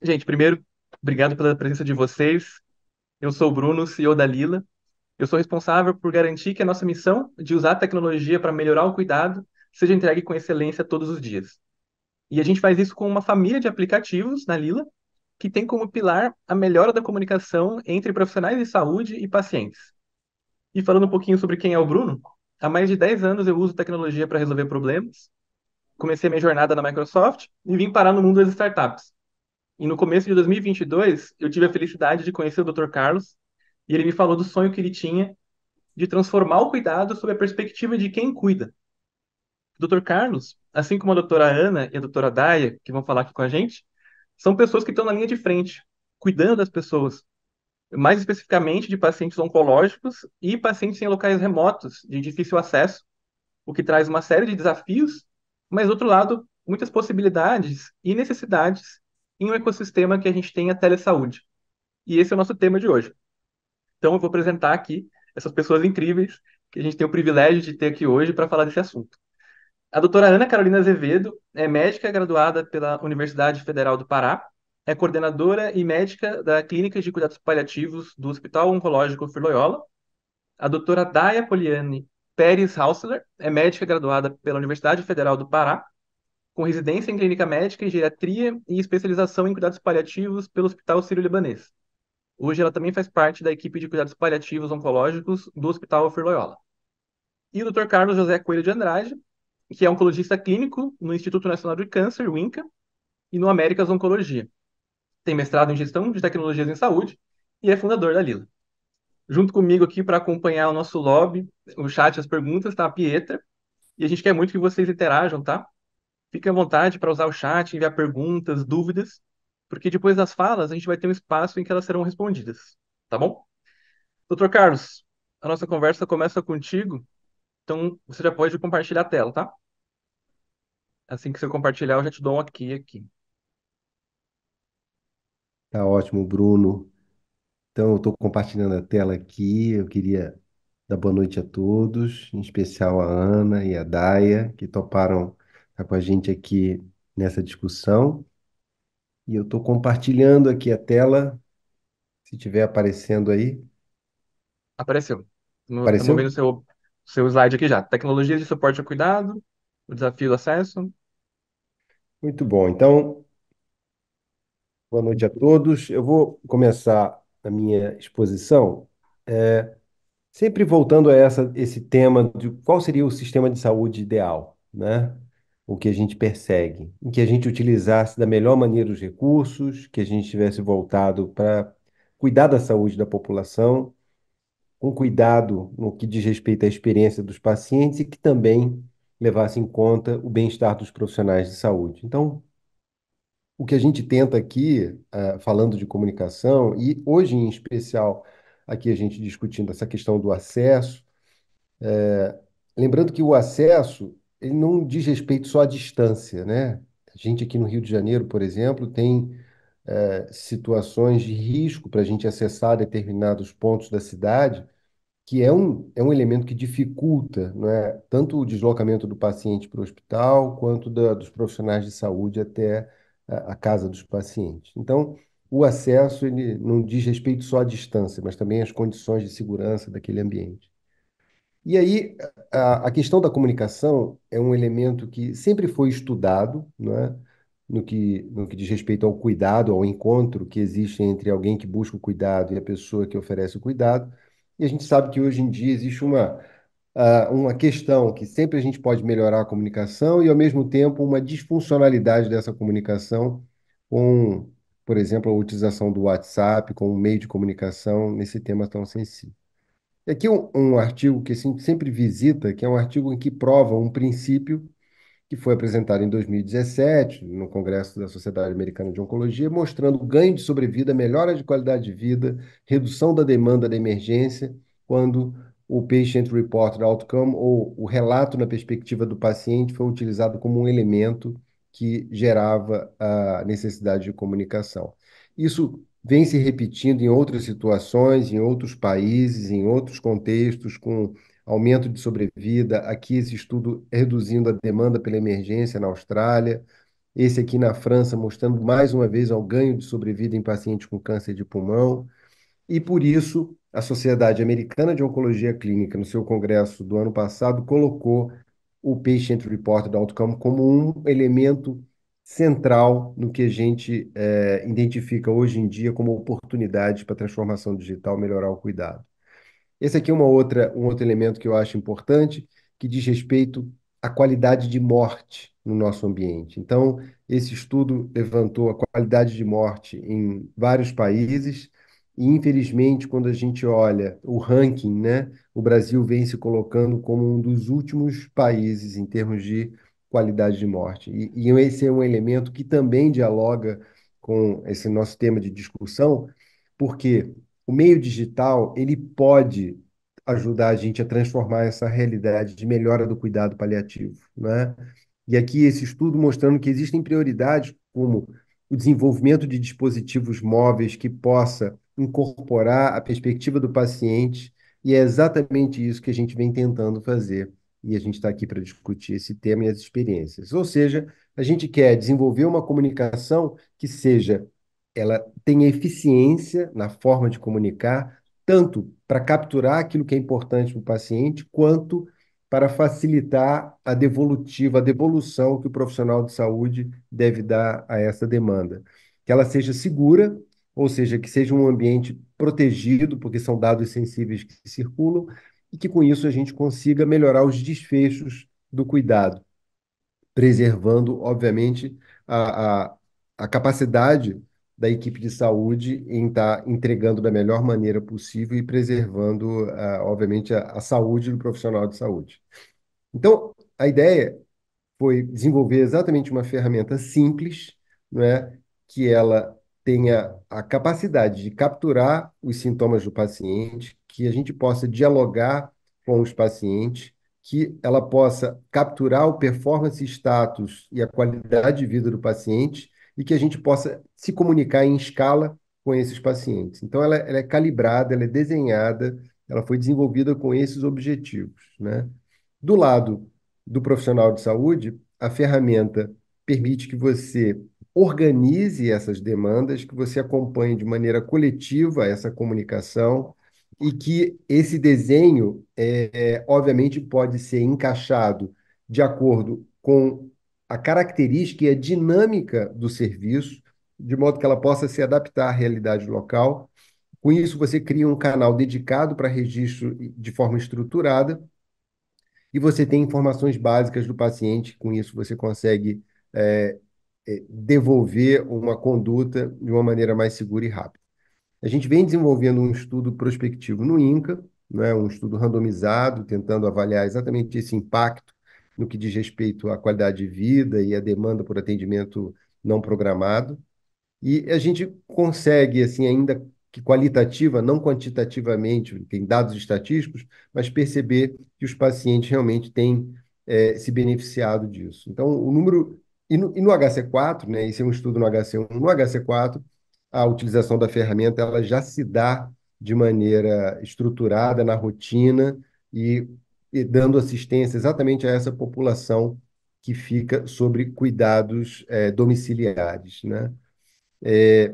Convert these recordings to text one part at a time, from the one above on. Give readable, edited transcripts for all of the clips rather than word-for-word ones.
Gente, primeiro, obrigado pela presença de vocês. Eu sou o Bruno, CEO da Lila. Eu sou responsável por garantir que a nossa missão de usar a tecnologia para melhorar o cuidado seja entregue com excelência todos os dias. E a gente faz isso com uma família de aplicativos na Lila, que tem como pilar a melhora da comunicação entre profissionais de saúde e pacientes. E falando um pouquinho sobre quem é o Bruno, há mais de 10 anos eu uso tecnologia para resolver problemas. Comecei minha jornada na Microsoft e vim parar no mundo das startups. E no começo de 2022, eu tive a felicidade de conhecer o Dr. Carlos, e ele me falou do sonho que ele tinha de transformar o cuidado sob a perspectiva de quem cuida. O Dr. Carlos, assim como a doutora Ana e a doutora Daia, que vão falar aqui com a gente, são pessoas que estão na linha de frente, cuidando das pessoas, mais especificamente de pacientes oncológicos e pacientes em locais remotos, de difícil acesso, o que traz uma série de desafios, mas, do outro lado, muitas possibilidades e necessidades em um ecossistema que a gente tem a telesaúde. E esse é o nosso tema de hoje. Então, eu vou apresentar aqui essas pessoas incríveis que a gente tem o privilégio de ter aqui hoje para falar desse assunto. A doutora Ana Carolina Azevedo é médica graduada pela Universidade Federal do Pará, é coordenadora e médica da Clínica de Cuidados Paliativos do Hospital Oncológico Fir-Loyola. A doutora Daia Poliani Pérez Hausler é médica graduada pela Universidade Federal do Pará, com residência em clínica médica e geriatria e especialização em cuidados paliativos pelo Hospital Sírio-Libanês. Hoje ela também faz parte da equipe de cuidados paliativos oncológicos do Hospital Fir-Loyola. E o Dr. Carlos José Coelho de Andrade, que é oncologista clínico no Instituto Nacional de Câncer, o INCA, e no Américas Oncologia. Tem mestrado em gestão de tecnologias em saúde e é fundador da Lila. Junto comigo aqui para acompanhar o nosso lobby, o chat e as perguntas, está a Pietra. E a gente quer muito que vocês interajam, tá? Fiquem à vontade para usar o chat, enviar perguntas, dúvidas, porque depois das falas a gente vai ter um espaço em que elas serão respondidas, tá bom? Doutor Carlos, a nossa conversa começa contigo, então você já pode compartilhar a tela, tá? Assim que você compartilhar, eu já te dou um aqui. Tá ótimo, Bruno. Então, eu estou compartilhando a tela aqui. Eu queria dar boa noite a todos, em especial a Ana e a Daia, que toparam estar com a gente aqui nessa discussão. E eu estou compartilhando aqui a tela, se estiver aparecendo aí. Apareceu. Estamos vendo o Apareceu? seu slide aqui já. Tecnologias de suporte ao cuidado, o desafio do acesso. Muito bom. Então, boa noite a todos. Eu vou começar a minha exposição. Sempre voltando a esse tema de qual seria o sistema de saúde ideal, né? O que a gente persegue, em que a gente utilizasse da melhor maneira os recursos, que a gente tivesse voltado para cuidar da saúde da população, com cuidado no que diz respeito à experiência dos pacientes e que também levasse em conta o bem-estar dos profissionais de saúde. Então, o que a gente tenta aqui, falando de comunicação, e hoje em especial, aqui a gente discutindo essa questão do acesso. Lembrando que o acesso, ele não diz respeito só à distância, né? A gente aqui no Rio de Janeiro, por exemplo, tem situações de risco para a gente acessar determinados pontos da cidade, que é um elemento que dificulta, não é, tanto o deslocamento do paciente para o hospital, quanto dos profissionais de saúde até a casa dos pacientes. Então, o acesso, ele não diz respeito só à distância, mas também às condições de segurança daquele ambiente. E aí, a questão da comunicação é um elemento que sempre foi estudado, né, no que diz respeito ao cuidado, ao encontro que existe entre alguém que busca o cuidado e a pessoa que oferece o cuidado. E a gente sabe que hoje em dia existe uma questão que sempre a gente pode melhorar a comunicação e, ao mesmo tempo, uma disfuncionalidade dessa comunicação com, por exemplo, a utilização do WhatsApp como meio de comunicação nesse tema tão sensível. E aqui um artigo que a gente sempre visita, que é um artigo em que prova um princípio que foi apresentado em 2017 no Congresso da Sociedade Americana de Oncologia, mostrando ganho de sobrevida, melhora de qualidade de vida, redução da demanda da emergência, quando o Patient Reported Outcome, ou o relato na perspectiva do paciente, foi utilizado como um elemento que gerava a necessidade de comunicação. Isso vem se repetindo em outras situações, em outros países, em outros contextos, com aumento de sobrevida. Aqui, esse estudo reduzindo a demanda pela emergência na Austrália. Esse aqui na França, mostrando mais uma vez o ganho de sobrevida em pacientes com câncer de pulmão. E por isso, a Sociedade Americana de Oncologia Clínica, no seu congresso do ano passado, colocou o Patient Reported Outcome como um elemento central no que a gente identifica hoje em dia como oportunidade para transformação digital, melhorar o cuidado. Esse aqui é um outro elemento que eu acho importante, que diz respeito à qualidade de morte no nosso ambiente. Então, esse estudo levantou a qualidade de morte em vários países, e infelizmente, quando a gente olha o ranking, né, o Brasil vem se colocando como um dos últimos países em termos de qualidade de morte. E esse é um elemento que também dialoga com esse nosso tema de discussão, porque o meio digital, ele pode ajudar a gente a transformar essa realidade de melhora do cuidado paliativo, né? E aqui esse estudo mostrando que existem prioridades como o desenvolvimento de dispositivos móveis que possa incorporar a perspectiva do paciente, e é exatamente isso que a gente vem tentando fazer. E a gente está aqui para discutir esse tema e as experiências. Ou seja, a gente quer desenvolver uma comunicação que seja ela tem eficiência na forma de comunicar, tanto para capturar aquilo que é importante para o paciente, quanto para facilitar a devolutiva, a devolução que o profissional de saúde deve dar a essa demanda. Que ela seja segura, ou seja, que seja um ambiente protegido, porque são dados sensíveis que circulam, e que com isso a gente consiga melhorar os desfechos do cuidado, preservando, obviamente, a capacidade da equipe de saúde em estar entregando da melhor maneira possível e preservando, obviamente, a saúde do profissional de saúde. Então, a ideia foi desenvolver exatamente uma ferramenta simples, não é? Que ela tenha a capacidade de capturar os sintomas do paciente, que a gente possa dialogar com os pacientes, que ela possa capturar o performance status e a qualidade de vida do paciente e que a gente possa se comunicar em escala com esses pacientes. Então, ela é calibrada, ela é desenhada, ela foi desenvolvida com esses objetivos, né? Do lado do profissional de saúde, a ferramenta permite que você organize essas demandas, que você acompanhe de maneira coletiva essa comunicação e que esse desenho, obviamente, pode ser encaixado de acordo com a característica e a dinâmica do serviço, de modo que ela possa se adaptar à realidade local. Com isso, você cria um canal dedicado para registro de forma estruturada e você tem informações básicas do paciente. Com isso, você consegue é, devolver uma conduta de uma maneira mais segura e rápida. A gente vem desenvolvendo um estudo prospectivo no INCA, né, um estudo randomizado, tentando avaliar exatamente esse impacto no que diz respeito à qualidade de vida e à demanda por atendimento não programado. E a gente consegue, assim, ainda que qualitativa, não quantitativamente, tem dados estatísticos, mas perceber que os pacientes realmente têm se beneficiado disso. Então, o número. E no HC4, né, esse é um estudo no HC1, no HC4, a utilização da ferramenta ela já se dá de maneira estruturada na rotina e dando assistência exatamente a essa população que fica sobre cuidados domiciliares, né?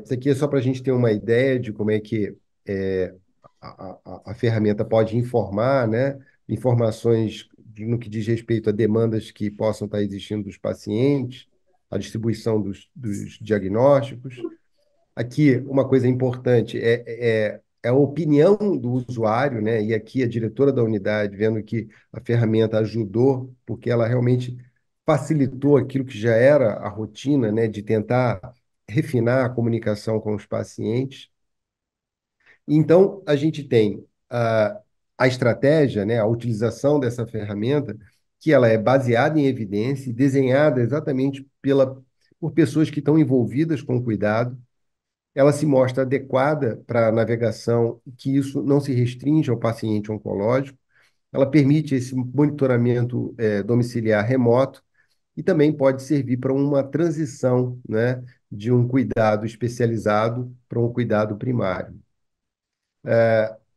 Isso aqui é só para a gente ter uma ideia de como é que a ferramenta pode informar, né? Informações no que diz respeito a demandas que possam estar existindo dos pacientes, a distribuição dos diagnósticos. Aqui, uma coisa importante é a opinião do usuário, né? E aqui a diretora da unidade, vendo que a ferramenta ajudou, porque ela realmente facilitou aquilo que já era a rotina, né? De tentar refinar a comunicação com os pacientes. Então, a gente tem a estratégia, né? A utilização dessa ferramenta, que ela é baseada em evidência e desenhada exatamente por pessoas que estão envolvidas com o cuidado. Ela se mostra adequada para a navegação, que isso não se restringe ao paciente oncológico. Ela permite esse monitoramento domiciliar remoto e também pode servir para uma transição, né, de um cuidado especializado para um cuidado primário.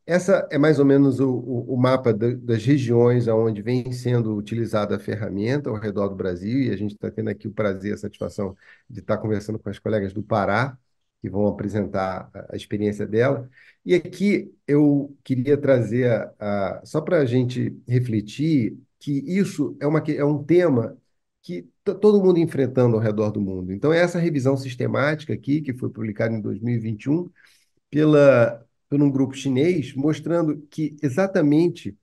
essa é mais ou menos o mapa das regiões onde vem sendo utilizada a ferramenta ao redor do Brasil, e a gente está tendo aqui o prazer, a satisfação de estar conversando com as colegas do Pará, que vão apresentar a experiência dela. E aqui eu queria trazer, só para a gente refletir, que isso é um tema que está todo mundo enfrentando ao redor do mundo. Então, essa revisão sistemática aqui, que foi publicada em 2021, por um grupo chinês, mostrando que exatamente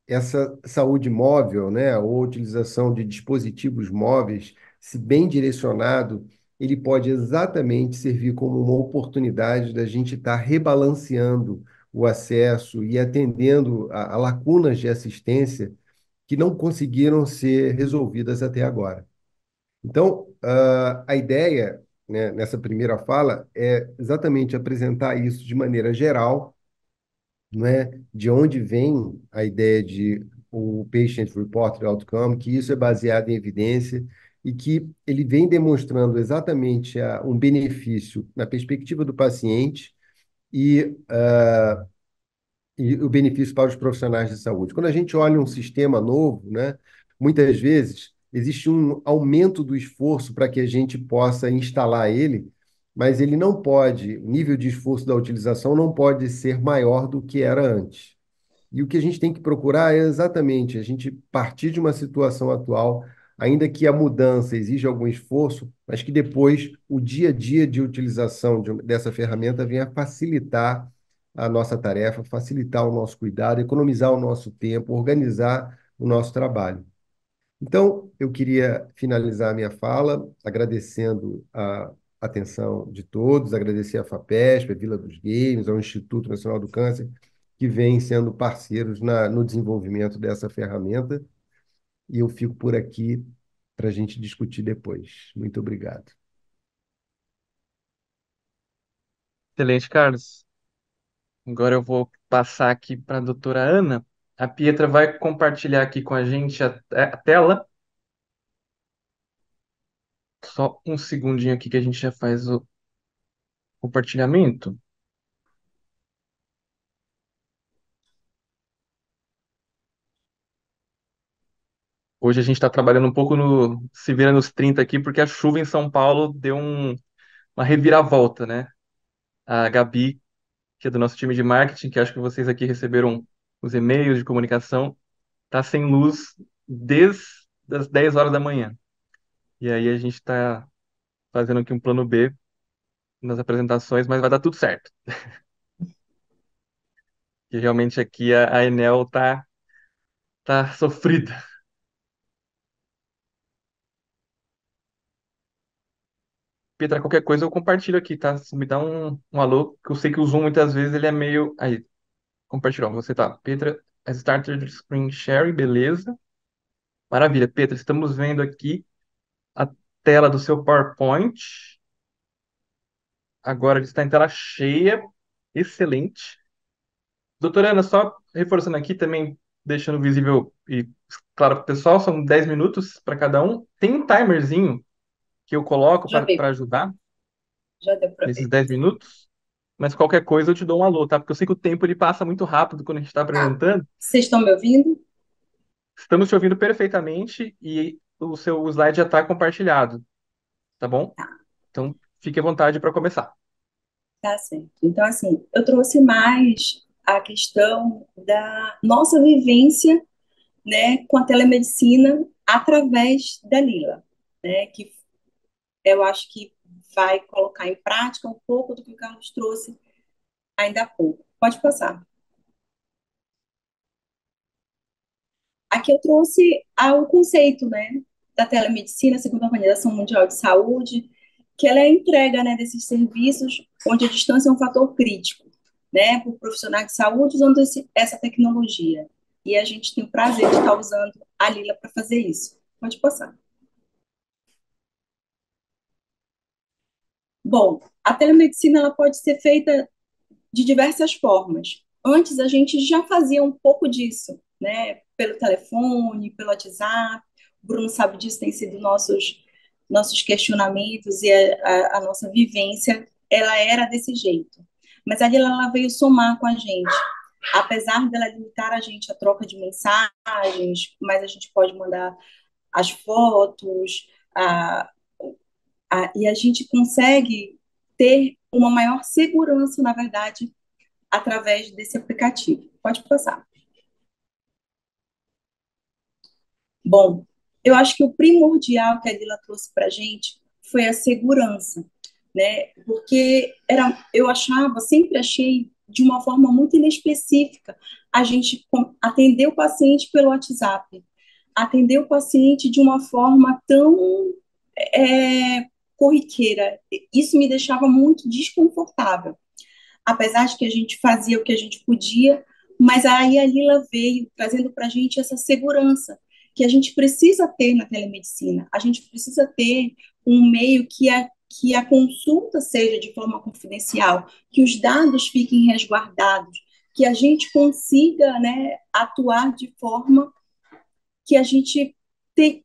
essa saúde móvel, né, ou utilização de dispositivos móveis, se bem direcionado, ele pode exatamente servir como uma oportunidade da gente estar rebalanceando o acesso e atendendo a lacunas de assistência que não conseguiram ser resolvidas até agora. Então, a ideia, né, nessa primeira fala é exatamente apresentar isso de maneira geral, não é? De onde vem a ideia de o Patient Reported Outcome, que isso é baseado em evidência e que ele vem demonstrando exatamente um benefício na perspectiva do paciente e e o benefício para os profissionais de saúde. Quando a gente olha um sistema novo, né, muitas vezes existe um aumento do esforço para que a gente possa instalar ele, mas ele não pode, o nível de esforço da utilização não pode ser maior do que era antes. E o que a gente tem que procurar é exatamente a gente partir de uma situação atual, ainda que a mudança exija algum esforço, mas que depois o dia a dia de utilização dessa ferramenta venha facilitar a nossa tarefa, facilitar o nosso cuidado, economizar o nosso tempo, organizar o nosso trabalho. Então, eu queria finalizar a minha fala agradecendo a atenção de todos, agradecer à FAPESP, a Vila dos Games, ao Instituto Nacional do Câncer, que vêm sendo parceiros no desenvolvimento dessa ferramenta, e eu fico por aqui para a gente discutir depois. Muito obrigado. Excelente, Carlos. Agora eu vou passar aqui para a doutora Ana. A Pietra vai compartilhar aqui com a gente a tela. Só um segundinho aqui que a gente já faz o compartilhamento. Hoje a gente está trabalhando um pouco no se vira nos 30 aqui, porque a chuva em São Paulo deu uma reviravolta, né? A Gabi, que é do nosso time de marketing, que acho que vocês aqui receberam os e-mails de comunicação, tá sem luz desde as 10 horas da manhã. E aí a gente está fazendo aqui um plano B nas apresentações, mas vai dar tudo certo. Que realmente aqui a Enel tá sofrida. Pietra, qualquer coisa eu compartilho aqui, tá? Você me dá um alô, que eu sei que o Zoom muitas vezes ele é meio. Aí, compartilhou, você tá. Petra, I started screen sharing, beleza. Maravilha, Petra, estamos vendo aqui a tela do seu PowerPoint. Agora ele está em tela cheia. Excelente. Doutora Ana, só reforçando aqui também, deixando visível e claro para o pessoal, são 10 minutos para cada um. Tem um timerzinho que eu coloco Já vi, para ajudar já deu para nesses ver. 10 minutos, mas qualquer coisa eu te dou um alô, tá? Porque eu sei que o tempo ele passa muito rápido quando a gente está Ah, apresentando. vocês estão me ouvindo? Estamos te ouvindo perfeitamente e o seu slide já está compartilhado, tá bom? Tá, Então, fique à vontade para começar. tá certo. Então, assim, eu trouxe mais a questão da nossa vivência, né, com a telemedicina através da Lila, né, que eu acho que vai colocar em prática um pouco do que o Carlos trouxe ainda há pouco. Pode passar. Aqui eu trouxe o conceito, né, da telemedicina, segundo a Organização Mundial de Saúde, que ela é a entrega, né, desses serviços onde a distância é um fator crítico, né, por profissionais de saúde usando essa tecnologia. E a gente tem o prazer de estar usando a Lila para fazer isso. Pode passar. Bom, a telemedicina ela pode ser feita de diversas formas. Antes a gente já fazia um pouco disso, né? Pelo telefone, pelo WhatsApp. O Bruno sabe disso, tem sido nossos questionamentos e a nossa vivência, ela era desse jeito. Mas a Lila ela veio somar com a gente. apesar dela limitar a gente a troca de mensagens, mas a gente pode mandar as fotos, a, e a gente consegue ter uma maior segurança, na verdade, através desse aplicativo. Pode passar. Bom, eu acho que o primordial que a Lila trouxe para a gente foi a segurança, né? Porque eu achava, sempre achei de uma forma muito inespecífica a gente atender o paciente pelo WhatsApp, atender o paciente de uma forma tão corriqueira. Isso me deixava muito desconfortável, apesar de que a gente fazia o que a gente podia, mas aí a Lila veio trazendo para a gente essa segurança que a gente precisa ter na telemedicina. A gente precisa ter um meio que a consulta seja de forma confidencial, que os dados fiquem resguardados, que a gente consiga, né, atuar de forma que a gente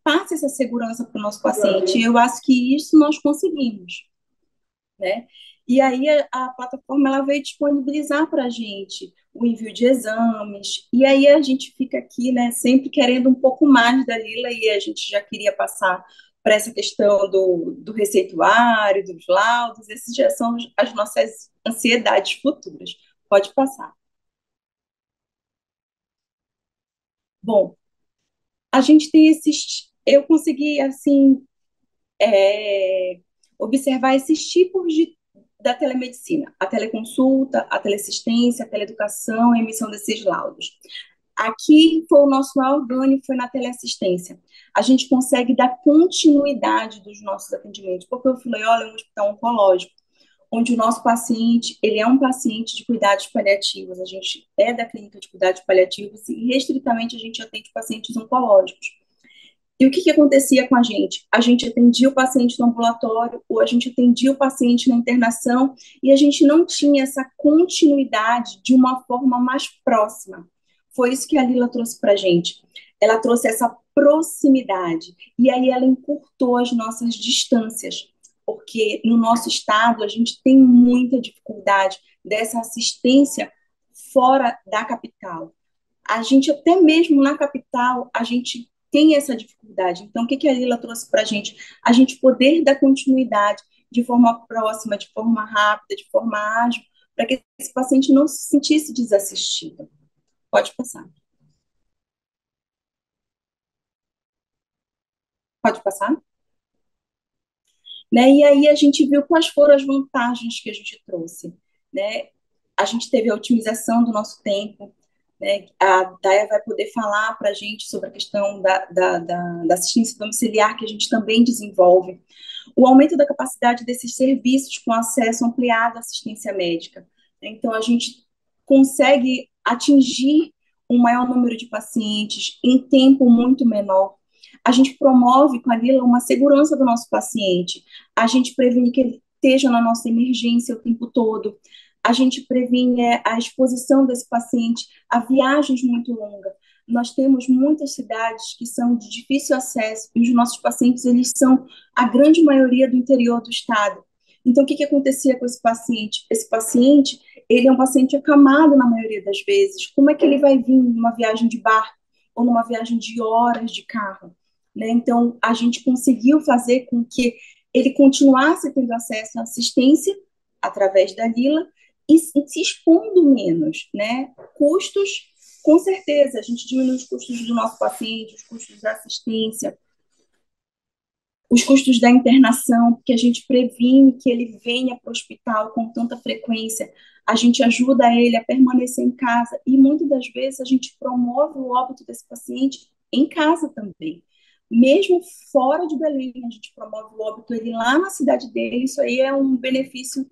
passe essa segurança para o nosso paciente. Eu acho que isso nós conseguimos, né? E aí a plataforma ela veio disponibilizar para a gente o envio de exames, e aí a gente fica aqui, né, sempre querendo um pouco mais da Lila, e a gente já queria passar para essa questão do receituário, dos laudos, esses já são as nossas ansiedades futuras. Pode passar. Bom, a gente tem esses, eu consegui, assim, é, observar esses tipos da telemedicina, a teleconsulta, a teleassistência, a teleeducação, a emissão desses laudos. Aqui foi o nosso maior ganho, foi na teleassistência. A gente consegue dar continuidade dos nossos atendimentos, porque o Filiola é um hospital oncológico, onde o nosso paciente, ele é um paciente de cuidados paliativos, a gente é da clínica de cuidados paliativos e restritamente a gente atende pacientes oncológicos. E o que, que acontecia com a gente? A gente atendia o paciente no ambulatório, ou a gente atendia o paciente na internação, e a gente não tinha essa continuidade de uma forma mais próxima. Foi isso que a Lila trouxe para a gente. Ela trouxe essa proximidade, e aí ela encurtou as nossas distâncias, porque no nosso estado a gente tem muita dificuldade dessa assistência fora da capital. A gente, até mesmo na capital, a gente tem essa dificuldade. Então, o que, que a Lila trouxe para a gente? A gente poder dar continuidade de forma próxima, de forma rápida, de forma ágil, para que esse paciente não se sentisse desassistido. Pode passar. Pode passar? Né? E aí a gente viu quais foram as vantagens que a gente trouxe. Né? A gente teve a otimização do nosso tempo, né? A Daya vai poder falar para a gente sobre a questão da assistência domiciliar que a gente também desenvolve. O aumento da capacidade desses serviços com acesso ampliado à assistência médica. Então, a gente consegue atingir um maior número de pacientes em tempo muito menor. A gente promove com a Lila uma segurança do nosso paciente. A gente previne que ele esteja na nossa emergência o tempo todo. A gente previne a exposição desse paciente a viagens muito longas. Nós temos muitas cidades que são de difícil acesso e os nossos pacientes, eles são a grande maioria do interior do estado. Então, o que, que acontecia com esse paciente? Esse paciente, ele é um paciente acamado na maioria das vezes. Como é que ele vai vir numa viagem de barco ou numa viagem de horas de carro? Né? Então, a gente conseguiu fazer com que ele continuasse tendo acesso à assistência através da Lila e se expondo menos, né? Custos, com certeza, a gente diminui os custos do nosso paciente, os custos da assistência, os custos da internação, porque a gente previne que ele venha para o hospital com tanta frequência, a gente ajuda ele a permanecer em casa e muitas das vezes a gente promove o óbito desse paciente em casa também. Mesmo fora de Belém, a gente promove o óbito ele lá na cidade dele, isso aí é um benefício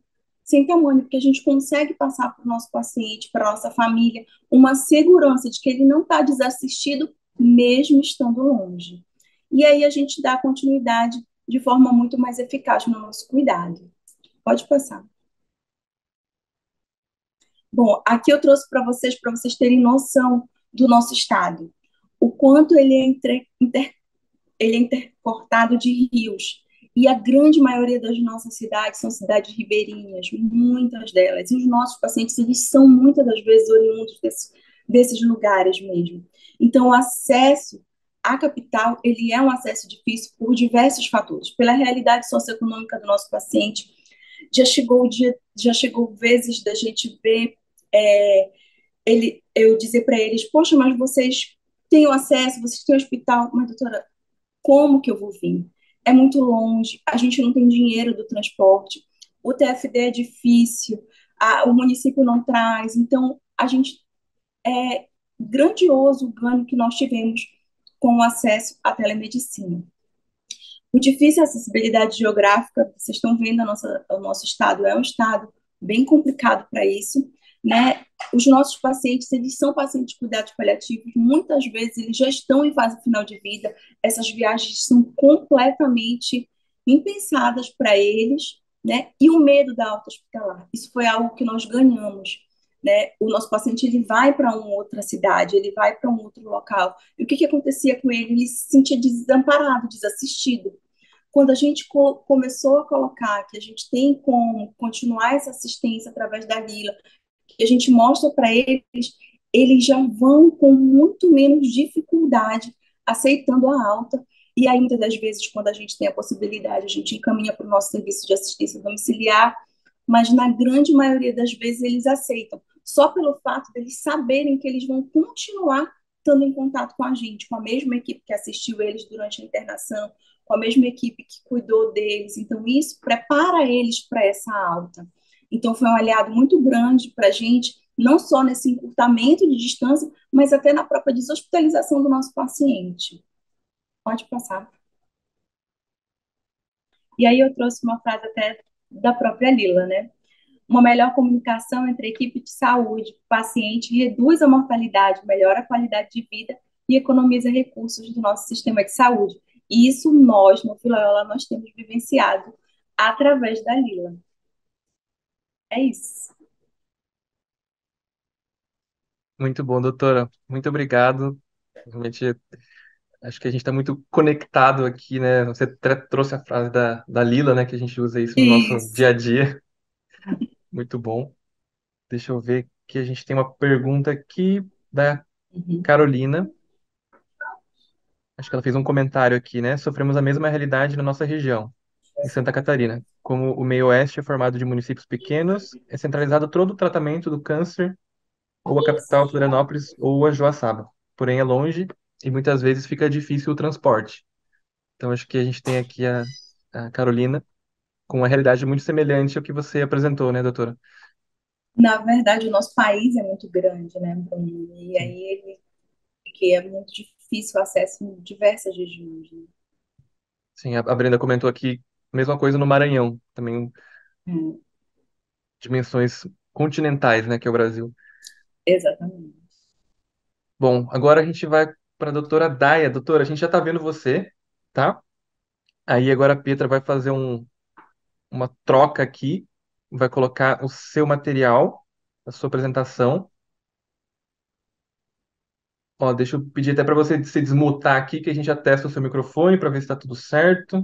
sem tamanho, porque a gente consegue passar para o nosso paciente, para a nossa família, uma segurança de que ele não está desassistido, mesmo estando longe. E aí a gente dá continuidade de forma muito mais eficaz no nosso cuidado. Pode passar. Bom, aqui eu trouxe para vocês terem noção do nosso estado. O quanto ele é intercortado de rios. E a grande maioria das nossas cidades são cidades ribeirinhas, muitas delas. E os nossos pacientes, eles são muitas das vezes oriundos desses lugares mesmo. Então, o acesso à capital, ele é um acesso difícil por diversos fatores. Pela realidade socioeconômica do nosso paciente, já chegou vezes da gente ver eu dizer para eles, poxa, mas vocês têm o acesso, vocês têm hospital, mas doutora, como que eu vou vir? É muito longe, a gente não tem dinheiro do transporte, o TFD é difícil, o município não traz, então a gente é grandioso o ganho que nós tivemos com o acesso à telemedicina. O difícil é a acessibilidade geográfica, vocês estão vendo o nosso estado é um estado bem complicado para isso, né? Os nossos pacientes, eles são pacientes de cuidados paliativos, muitas vezes eles já estão em fase final de vida, essas viagens são completamente impensadas para eles, né? E o medo da alta hospitalar, isso foi algo que nós ganhamos, né? O nosso paciente, ele vai para uma outra cidade, ele vai para um outro local, e o que acontecia com ele? Ele se sentia desamparado, desassistido. Quando a gente começou a colocar que a gente tem como continuar essa assistência através da Lila, que a gente mostra para eles, eles já vão com muito menos dificuldade aceitando a alta. E ainda das vezes, quando a gente tem a possibilidade, a gente encaminha para o nosso serviço de assistência domiciliar, mas na grande maioria das vezes eles aceitam, só pelo fato deles saberem que eles vão continuar estando em contato com a gente, com a mesma equipe que assistiu eles durante a internação, com a mesma equipe que cuidou deles. Então, isso prepara eles para essa alta. Então, foi um aliado muito grande para a gente, não só nesse encurtamento de distância, mas até na própria deshospitalização do nosso paciente. Pode passar. E aí eu trouxe uma frase até da própria Lila, né? Uma melhor comunicação entre a equipe de saúde e paciente reduz a mortalidade, melhora a qualidade de vida e economiza recursos do nosso sistema de saúde. E isso nós, no Filoela, nós temos vivenciado através da Lila. É isso. Muito bom, doutora. Muito obrigado. Realmente, acho que a gente está muito conectado aqui, né? Você trouxe a frase da Lila, né? Que a gente usa isso no nosso dia Isso. a dia. Muito bom. Deixa eu ver que a gente tem uma pergunta aqui da Uhum. Carolina. Acho que ela fez um comentário aqui, né? Sofremos a mesma realidade na nossa região, em Santa Catarina. Como o meio-oeste é formado de municípios pequenos, é centralizado todo o tratamento do câncer, ou a capital, Florianópolis, ou a Joaçaba. Porém, é longe e muitas vezes fica difícil o transporte. Então, acho que a gente tem aqui a Carolina com uma realidade muito semelhante ao que você apresentou, né, doutora? Na verdade, o nosso país é muito grande, né, Bruno? E Sim. aí que é muito difícil o acesso em diversas regiões, né? Sim, a Brenda comentou aqui, mesma coisa no Maranhão, também É, dimensões continentais, né, que é o Brasil. exatamente. Bom, agora a gente vai para a doutora Daia. Doutora, a gente já está vendo você, tá? Aí agora a Pietra vai fazer uma troca aqui, vai colocar o seu material, a sua apresentação. Ó, deixa eu pedir até para você se desmutar aqui, que a gente já testa o seu microfone para ver se está tudo certo.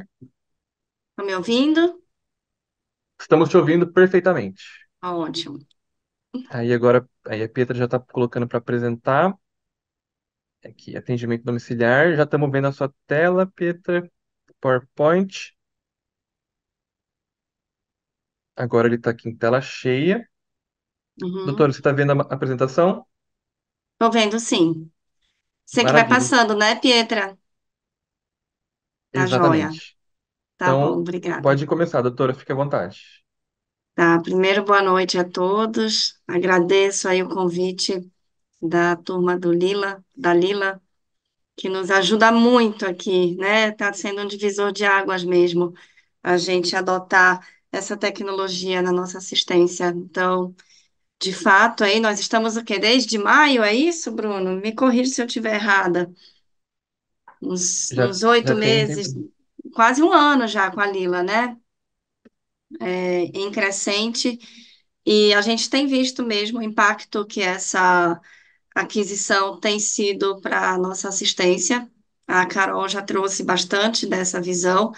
Tá me ouvindo? Estamos te ouvindo perfeitamente. Ah, ótimo. Aí agora, aí a Pietra já está colocando para apresentar. Aqui, atendimento domiciliar. Já estamos vendo a sua tela, Pietra. PowerPoint. Agora ele está aqui em tela cheia. Doutora, Uhum. você está vendo a apresentação? Tô vendo, sim. Você que vai Maravilha. passando, né, Pietra? Tá joia. Exatamente. Tá bom, Então, obrigada. pode começar, doutora, fique à vontade. Tá, primeiro, boa noite a todos. Agradeço aí o convite da turma da Lila, que nos ajuda muito aqui, né? Tá sendo um divisor de águas mesmo, a gente adotar essa tecnologia na nossa assistência. Então, de fato, aí nós estamos o quê? Desde maio, é isso, Bruno? Me corrija se eu estiver errada. Já, Uns oito já tem um tempo. meses, quase um ano já com a Lila, né? Em crescente. E a gente tem visto mesmo o impacto que essa aquisição tem sido para a nossa assistência. A Carol já trouxe bastante dessa visão.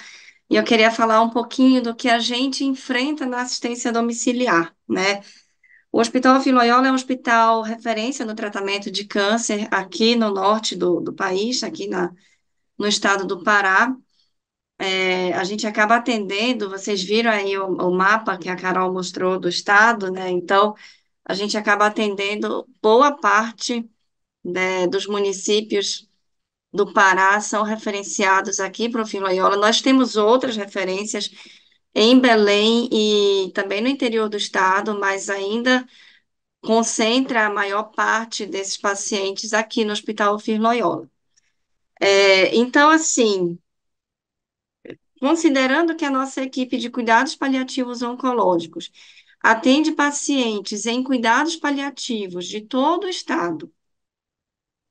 e eu queria falar um pouquinho do que a gente enfrenta na assistência domiciliar, né? O Hospital Vila-Loyola é um hospital referência no tratamento de câncer aqui no norte do país, aqui no estado do Pará. A gente acaba atendendo, vocês viram aí o mapa que a Carol mostrou do estado, né? Então, a gente acaba atendendo boa parte, né, dos municípios do Pará são referenciados aqui para o Vila-Loyola. Nós temos outras referências em Belém e também no interior do estado, mas ainda concentra a maior parte desses pacientes aqui no Hospital Vila-Loyola. Então, assim, considerando que a nossa equipe de cuidados paliativos oncológicos atende pacientes em cuidados paliativos de todo o estado,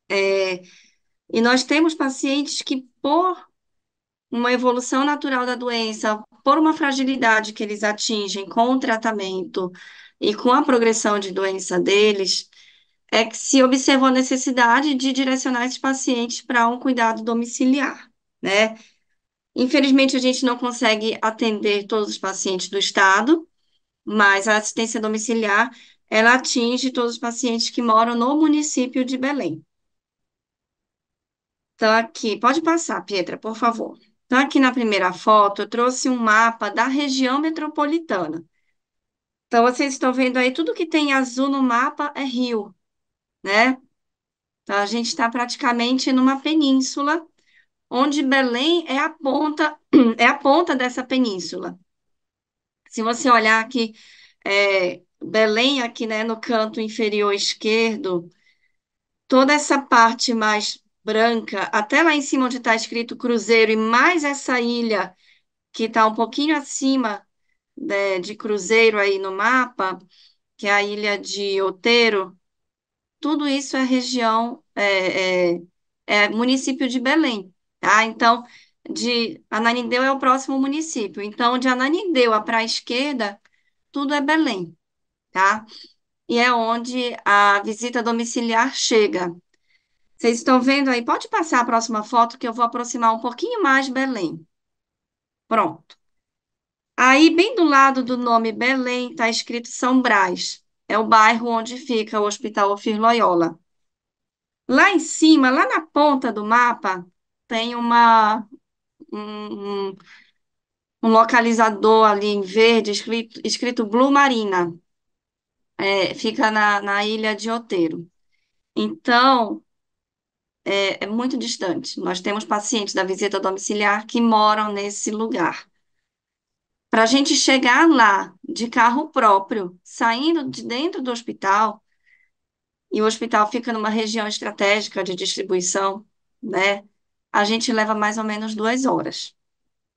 e nós temos pacientes que, por uma evolução natural da doença, por uma fragilidade que eles atingem com o tratamento e com a progressão de doença deles, é que se observou a necessidade de direcionar esses pacientes para um cuidado domiciliar, né? Infelizmente, a gente não consegue atender todos os pacientes do estado, mas a assistência domiciliar, ela atinge todos os pacientes que moram no município de Belém. Então, aqui, pode passar, Pietra, por favor. Então, aqui na primeira foto, eu trouxe um mapa da região metropolitana. Então, vocês estão vendo aí, tudo que tem azul no mapa é rio, né? Então, a gente está praticamente numa península, onde Belém é a ponta, é a ponta dessa península. Se você olhar aqui, Belém aqui, né, no canto inferior esquerdo, toda essa parte mais branca, até lá em cima onde está escrito Cruzeiro, e mais essa ilha que está um pouquinho acima, né, de Cruzeiro aí no mapa, que é a ilha de Outeiro, tudo isso é região, é município de Belém, tá? Então, de Ananindeua é o próximo município. Então, de Ananindeua para a esquerda, tudo é Belém, tá? E é onde a visita domiciliar chega. Vocês estão vendo aí? Pode passar a próxima foto que eu vou aproximar um pouquinho mais de Belém. Pronto. Aí, bem do lado do nome Belém, está escrito São Brás. É o bairro onde fica o Hospital Ofir Loyola. Lá em cima, lá na ponta do mapa, tem um, um localizador ali em verde escrito Blue Marina. Fica na ilha de Outeiro. Então, é muito distante. Nós temos pacientes da visita domiciliar que moram nesse lugar. Para a gente chegar lá de carro próprio, saindo de dentro do hospital, e o hospital fica numa região estratégica de distribuição, né? A gente leva mais ou menos 2 horas.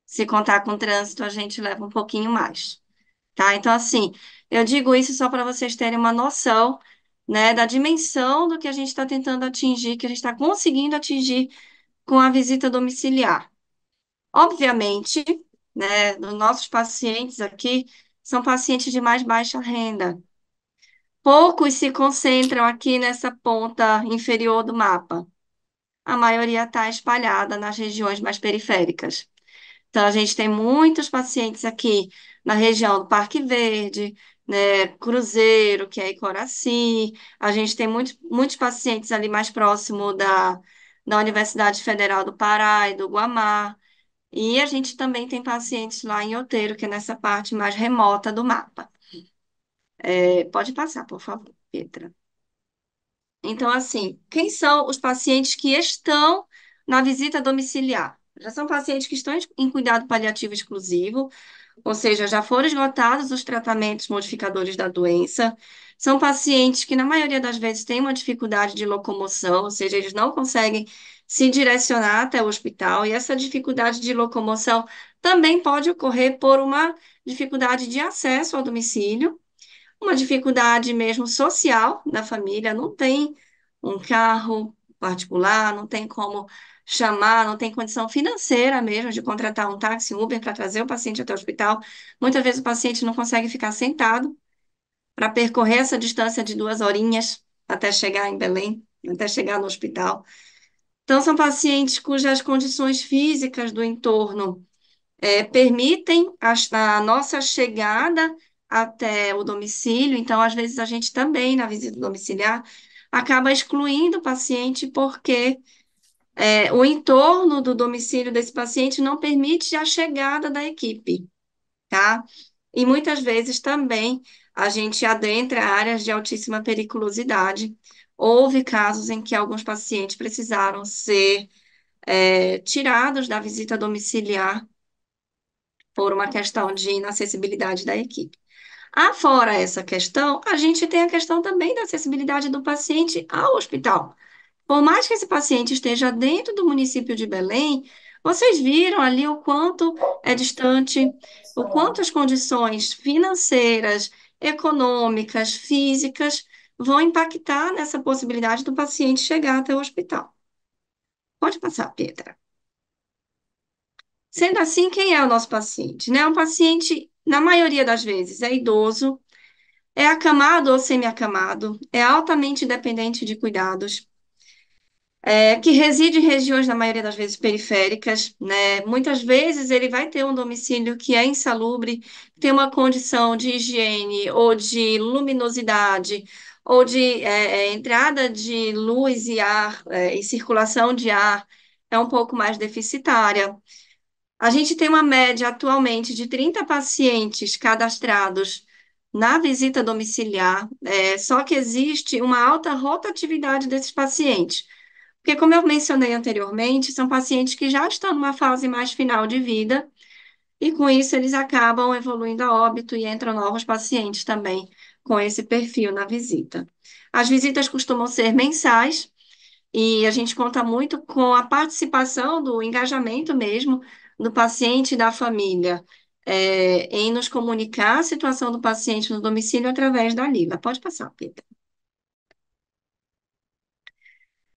Se contar com trânsito, a gente leva um pouquinho mais, tá? Então, assim, eu digo isso só para vocês terem uma noção, né, da dimensão do que a gente está tentando atingir, que a gente está conseguindo atingir com a visita domiciliar. Obviamente, né, os nossos pacientes aqui são pacientes de mais baixa renda. Poucos se concentram aqui nessa ponta inferior do mapa. A maioria está espalhada nas regiões mais periféricas. Então, a gente tem muitos pacientes aqui na região do Parque Verde, né, Cruzeiro, que é Icoraci. A gente tem muitos pacientes ali mais próximo da Universidade Federal do Pará e do Guamá. E a gente também tem pacientes lá em Outeiro, que é nessa parte mais remota do mapa. Pode passar, por favor, Petra. Então, assim, quem são os pacientes que estão na visita domiciliar? Já são pacientes que estão em cuidado paliativo exclusivo, ou seja, já foram esgotados os tratamentos modificadores da doença. São pacientes que, na maioria das vezes, têm uma dificuldade de locomoção, ou seja, eles não conseguem se direcionar até o hospital, e essa dificuldade de locomoção também pode ocorrer por uma dificuldade de acesso ao domicílio, uma dificuldade mesmo social da família, não tem um carro particular, não tem como chamar, não tem condição financeira mesmo de contratar um táxi, um Uber para trazer o paciente até o hospital. Muitas vezes o paciente não consegue ficar sentado para percorrer essa distância de 2 horinhas até chegar em Belém, até chegar no hospital. Então, são pacientes cujas condições físicas do entorno permitem a nossa chegada até o domicílio. Então, às vezes, a gente também, na visita domiciliar, acaba excluindo o paciente porque o entorno do domicílio desse paciente não permite a chegada da equipe, tá? E muitas vezes também a gente adentra áreas de altíssima periculosidade. Houve casos em que alguns pacientes precisaram ser tirados da visita domiciliar por uma questão de inacessibilidade da equipe. Afora essa questão, a gente tem a questão também da acessibilidade do paciente ao hospital. Por mais que esse paciente esteja dentro do município de Belém, vocês viram ali o quanto é distante, o quanto as condições financeiras, econômicas, físicas vão impactar nessa possibilidade do paciente chegar até o hospital. Pode passar, Petra. Sendo assim, quem é o nosso paciente? Né? Um paciente, na maioria das vezes, é idoso, é acamado ou semi-acamado, é altamente dependente de cuidados, que reside em regiões, na maioria das vezes, periféricas, né? Muitas vezes ele vai ter um domicílio que é insalubre, tem uma condição de higiene ou de luminosidade, ou de entrada de luz e ar, e circulação de ar, é um pouco mais deficitária. A gente tem uma média atualmente de 30 pacientes cadastrados na visita domiciliar, só que existe uma alta rotatividade desses pacientes. Porque, como eu mencionei anteriormente, são pacientes que já estão numa fase mais final de vida, e com isso eles acabam evoluindo a óbito e entram novos pacientes também com esse perfil na visita. As visitas costumam ser mensais, e a gente conta muito com a participação do engajamento mesmo do paciente e da família, em nos comunicar a situação do paciente no domicílio através da Lila. Pode passar, Pedro.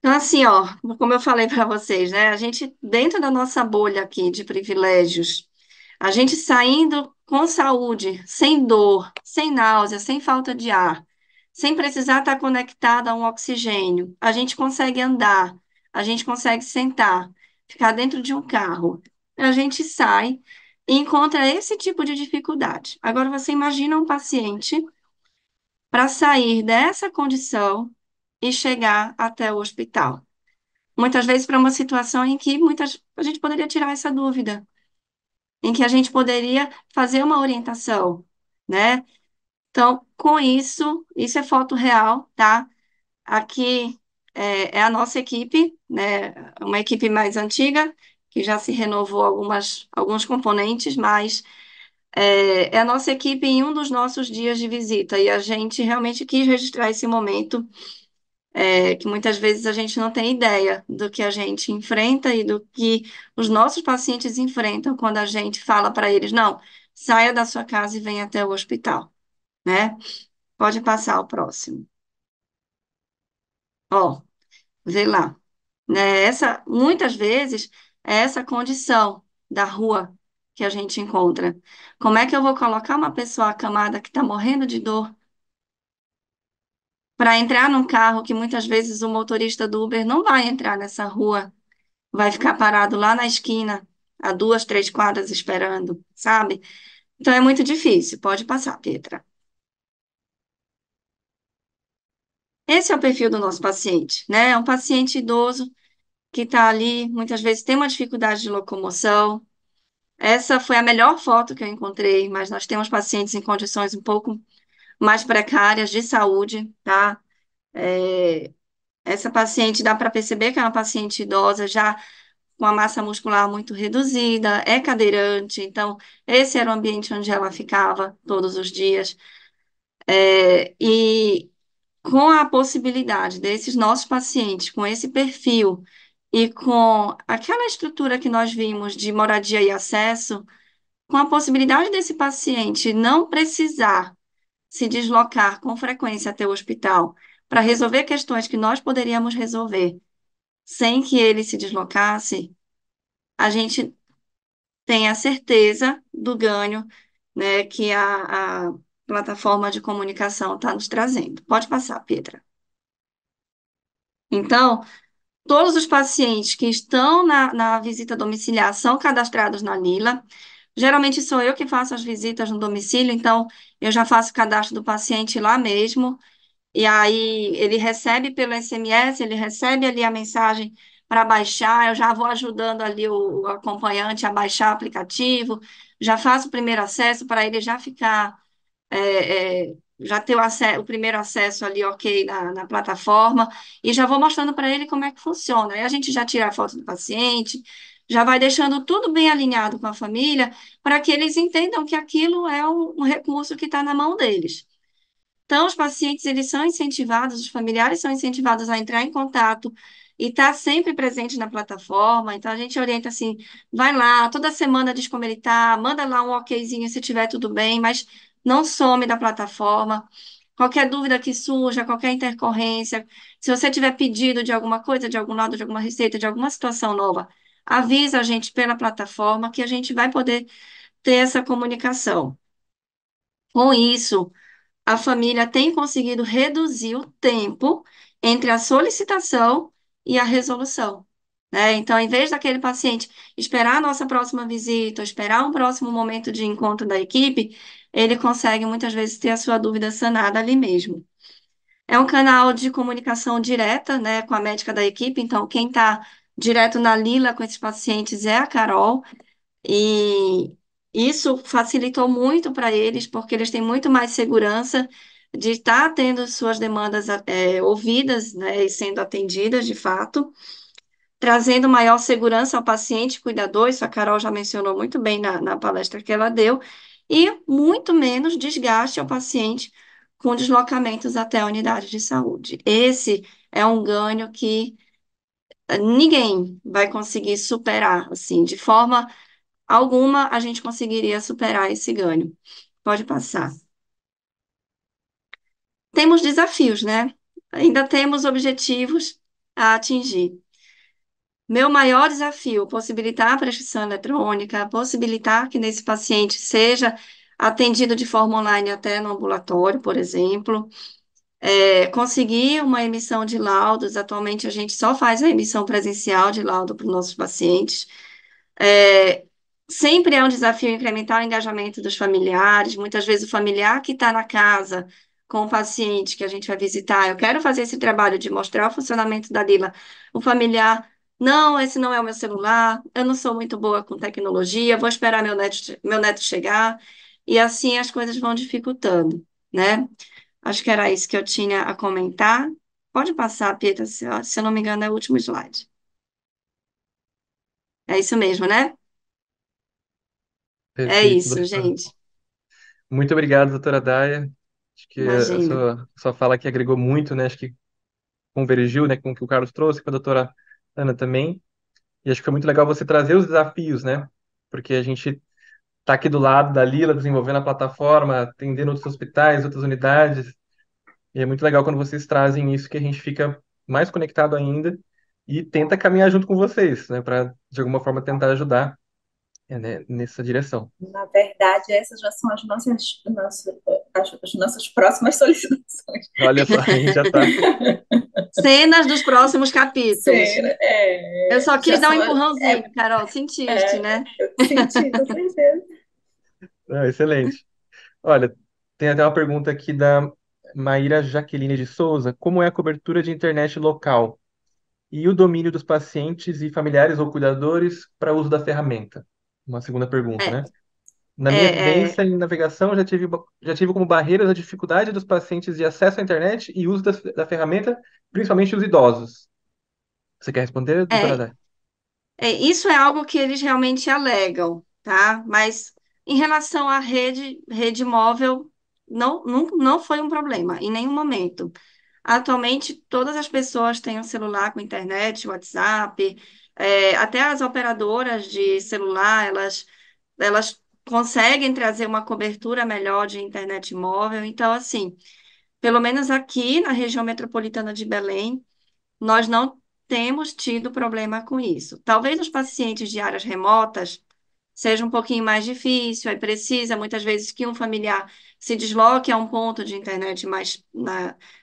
Então, assim, ó, como eu falei para vocês, né? A gente, dentro da nossa bolha aqui de privilégios, a gente saindo com saúde, sem dor, sem náusea, sem falta de ar, sem precisar estar conectada a um oxigênio, a gente consegue andar, a gente consegue sentar, ficar dentro de um carro. A gente sai e encontra esse tipo de dificuldade. Agora, você imagina um paciente para sair dessa condição e chegar até o hospital. Muitas vezes para uma situação em que a gente poderia tirar essa dúvida, em que a gente poderia fazer uma orientação, né? Então, com isso é foto real, tá? Aqui é a nossa equipe, né? Uma equipe mais antiga, que já se renovou alguns componentes, mas é a nossa equipe em um dos nossos dias de visita, e a gente realmente quis registrar esse momento que muitas vezes a gente não tem ideia do que a gente enfrenta e do que os nossos pacientes enfrentam quando a gente fala para eles, não, saia da sua casa e venha até o hospital, né? Pode passar o próximo. Ó, vê lá, né? Muitas vezes, é essa condição da rua que a gente encontra. Como é que eu vou colocar uma pessoa acamada que está morrendo de dor para entrar num carro que muitas vezes o motorista do Uber não vai entrar nessa rua, vai ficar parado lá na esquina, a 2, 3 quadras esperando, sabe? Então é muito difícil. Pode passar, Petra. Esse é o perfil do nosso paciente, né? É um paciente idoso que está ali, muitas vezes tem uma dificuldade de locomoção. Essa foi a melhor foto que eu encontrei, mas nós temos pacientes em condições um pouco mais precárias de saúde, tá? É, Essa paciente dá para perceber que é uma paciente idosa já com a massa muscular muito reduzida, é cadeirante, então esse era o ambiente onde ela ficava todos os dias. E com a possibilidade desses nossos pacientes, com esse perfil e com aquela estrutura que nós vimos de moradia e acesso, com a possibilidade desse paciente não precisar se deslocar com frequência até o hospital para resolver questões que nós poderíamos resolver sem que ele se deslocasse, a gente tem a certeza do ganho, né, que a plataforma de comunicação está nos trazendo. Pode passar, Petra. Então, Todos os pacientes que estão na visita domiciliar são cadastrados na Lila. Geralmente sou eu que faço as visitas no domicílio, então eu já faço o cadastro do paciente lá mesmo. E aí ele recebe pelo SMS, ele recebe ali a mensagem para baixar, eu já vou ajudando ali o acompanhante a baixar o aplicativo, já faço o primeiro acesso para ele já ficar, já ter o primeiro acesso ali, ok, na plataforma, e já vou mostrando para ele como é que funciona. Aí a gente já tira a foto do paciente, já vai deixando tudo bem alinhado com a família, para que eles entendam que aquilo é um recurso que está na mão deles. Então, os pacientes, eles são incentivados, os familiares são incentivados a entrar em contato e estar sempre presente na plataforma. Então, a gente orienta assim, vai lá, toda semana diz como ele está, manda lá um okzinho se tiver tudo bem, mas não some da plataforma. Qualquer dúvida que surja, qualquer intercorrência, se você tiver pedido de alguma coisa, de algum lado, de alguma receita, de alguma situação nova, avisa a gente pela plataforma que a gente vai poder ter essa comunicação. Com isso, a família tem conseguido reduzir o tempo entre a solicitação e a resolução, né? Então, em vez daquele paciente esperar a nossa próxima visita, ou esperar um próximo momento de encontro da equipe, ele consegue muitas vezes ter a sua dúvida sanada ali mesmo. É um canal de comunicação direta, né, com a médica da equipe, então quem está direto na lila com esses pacientes é a Carol, e isso facilitou muito para eles, porque eles têm muito mais segurança de estar tendo suas demandas ouvidas, né, e sendo atendidas de fato, trazendo maior segurança ao paciente cuidador, isso a Carol já mencionou muito bem na palestra que ela deu, e muito menos desgaste ao paciente com deslocamentos até a unidade de saúde. Esse é um ganho que ninguém vai conseguir superar, assim, de forma alguma a gente conseguiria superar esse ganho. Pode passar. Temos desafios, né? Ainda temos objetivos a atingir. Meu maior desafio, possibilitar a prescrição eletrônica, possibilitar que nesse paciente seja atendido de forma online até no ambulatório, por exemplo, conseguir uma emissão de laudos. Atualmente a gente só faz a emissão presencial de laudo para os nossos pacientes. É, sempre é um desafio incrementar o engajamento dos familiares. Muitas vezes o familiar que está na casa com o paciente que a gente vai visitar, eu quero fazer esse trabalho de mostrar o funcionamento da Lila. O familiar, não, esse não é o meu celular, eu não sou muito boa com tecnologia, vou esperar meu neto chegar. E assim as coisas vão dificultando, né? Acho que era isso que eu tinha a comentar. Pode passar, Pietra, se eu não me engano, é o último slide. É isso mesmo, né? É Perfeito, isso, doutora. gente. Muito obrigado, doutora Daia. Acho que a Imagina. sua fala aqui agregou muito, né? Acho que convergiu, né, com o que o Carlos trouxe, com a doutora Ana também. E acho que foi muito legal você trazer os desafios, né? Porque a gente está aqui do lado da Lila, desenvolvendo a plataforma, atendendo outros hospitais, outras unidades. E é muito legal quando vocês trazem isso, que a gente fica mais conectado ainda e tenta caminhar junto com vocês, né? Para, de alguma forma, tentar ajudar, né, nessa direção. Na verdade, essas já são as nossas próximas solicitações. Olha só, a gente já está. Cenas dos próximos capítulos. Sim, Eu só já quis dar um são, empurrãozinho, Carol. Sentiste, né? eu senti, com certeza. Excelente. Olha, tem até uma pergunta aqui da Maíra Jaqueline de Souza. Como é a cobertura de internet local e o domínio dos pacientes e familiares ou cuidadores para uso da ferramenta? Uma segunda pergunta, É, né? Na minha é, é, vivência em navegação, já tive como barreiras a dificuldade dos pacientes de acesso à internet e uso da ferramenta, principalmente os idosos. Você quer responder, doutora é, Day? isso é algo que eles realmente alegam, tá? Mas em relação à rede móvel, não foi um problema, em nenhum momento. Atualmente, todas as pessoas têm um celular com internet, WhatsApp, até as operadoras de celular, elas conseguem trazer uma cobertura melhor de internet móvel. Então, assim, pelo menos aqui na região metropolitana de Belém, nós não temos tido problema com isso. Talvez os pacientes de áreas remotas seja um pouquinho mais difícil, aí precisa muitas vezes que um familiar se desloque a um ponto de internet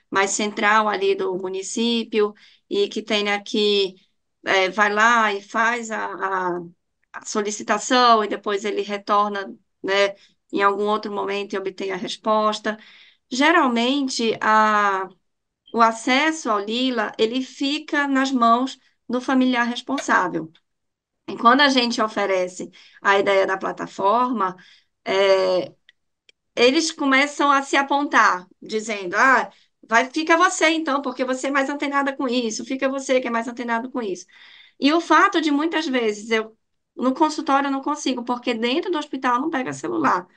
mais central ali do município e que tenha que vai lá e faz a solicitação e depois ele retorna, né, em algum outro momento e obtém a resposta. Geralmente, o acesso ao Lila, ele fica nas mãos do familiar responsável. E quando a gente oferece a ideia da plataforma, é, eles começam a se apontar, dizendo, fica você então, porque você é mais antenada com isso, fica você que é mais antenado com isso. E o fato de muitas vezes no consultório eu não consigo, porque dentro do hospital não pega celular.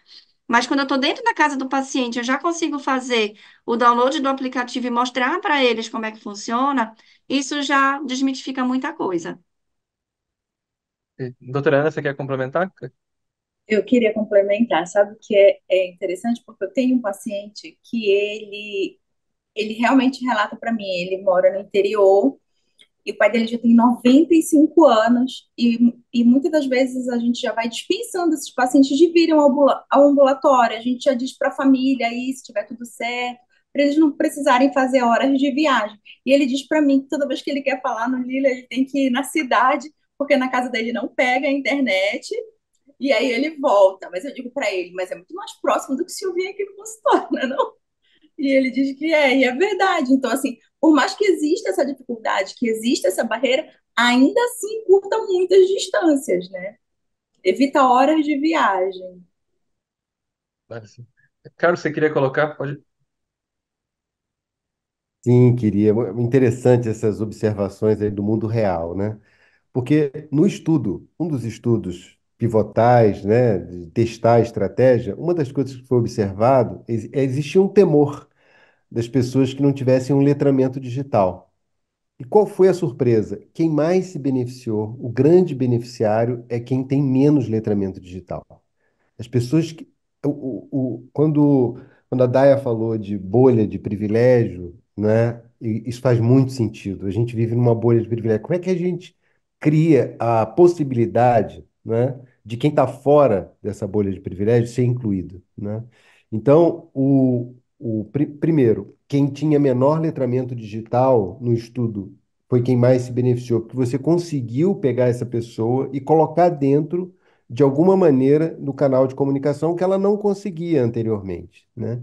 Mas quando eu estou dentro da casa do paciente, eu já consigo fazer o download do aplicativo e mostrar para eles como é que funciona, isso já desmitifica muita coisa. Doutora Ana, você quer complementar? Eu queria complementar, sabe o que é interessante? Porque eu tenho um paciente que ele realmente relata para mim, ele mora no interior e o pai dele já tem 95 anos e muitas das vezes a gente já vai dispensando esses pacientes de virem ao ambulatório, a gente já diz para a família aí, se tiver tudo certo, para eles não precisarem fazer horas de viagem. E ele diz para mim que toda vez que ele quer falar no Lila, ele tem que ir na cidade, porque na casa dele não pega a internet, e aí ele volta. Mas eu digo para ele, mas é muito mais próximo do que se eu vir aqui no consultório, né? Não? E ele diz que é, e é verdade. Então, assim, por mais que exista essa dificuldade, que exista essa barreira, ainda assim curta muitas distâncias, né? Evita horas de viagem. Vale, sim. Carlos, você queria colocar? Pode. Sim, queria. Interessante essas observações aí do mundo real, né? Porque no estudo, um dos estudos pivotais, né, de testar a estratégia, uma das coisas que foi observado existia um temor das pessoas que não tivessem um letramento digital. E qual foi a surpresa? Quem mais se beneficiou, o grande beneficiário, é quem tem menos letramento digital. As pessoas que. Quando a Daya falou de bolha de privilégio, né, isso faz muito sentido. A gente vive numa bolha de privilégio. Como é que a gente cria a possibilidade, né, de quem está fora dessa bolha de privilégio ser incluído, né? Então, primeiro, quem tinha menor letramento digital no estudo foi quem mais se beneficiou, porque você conseguiu pegar essa pessoa e colocar dentro de alguma maneira no canal de comunicação que ela não conseguia anteriormente, né?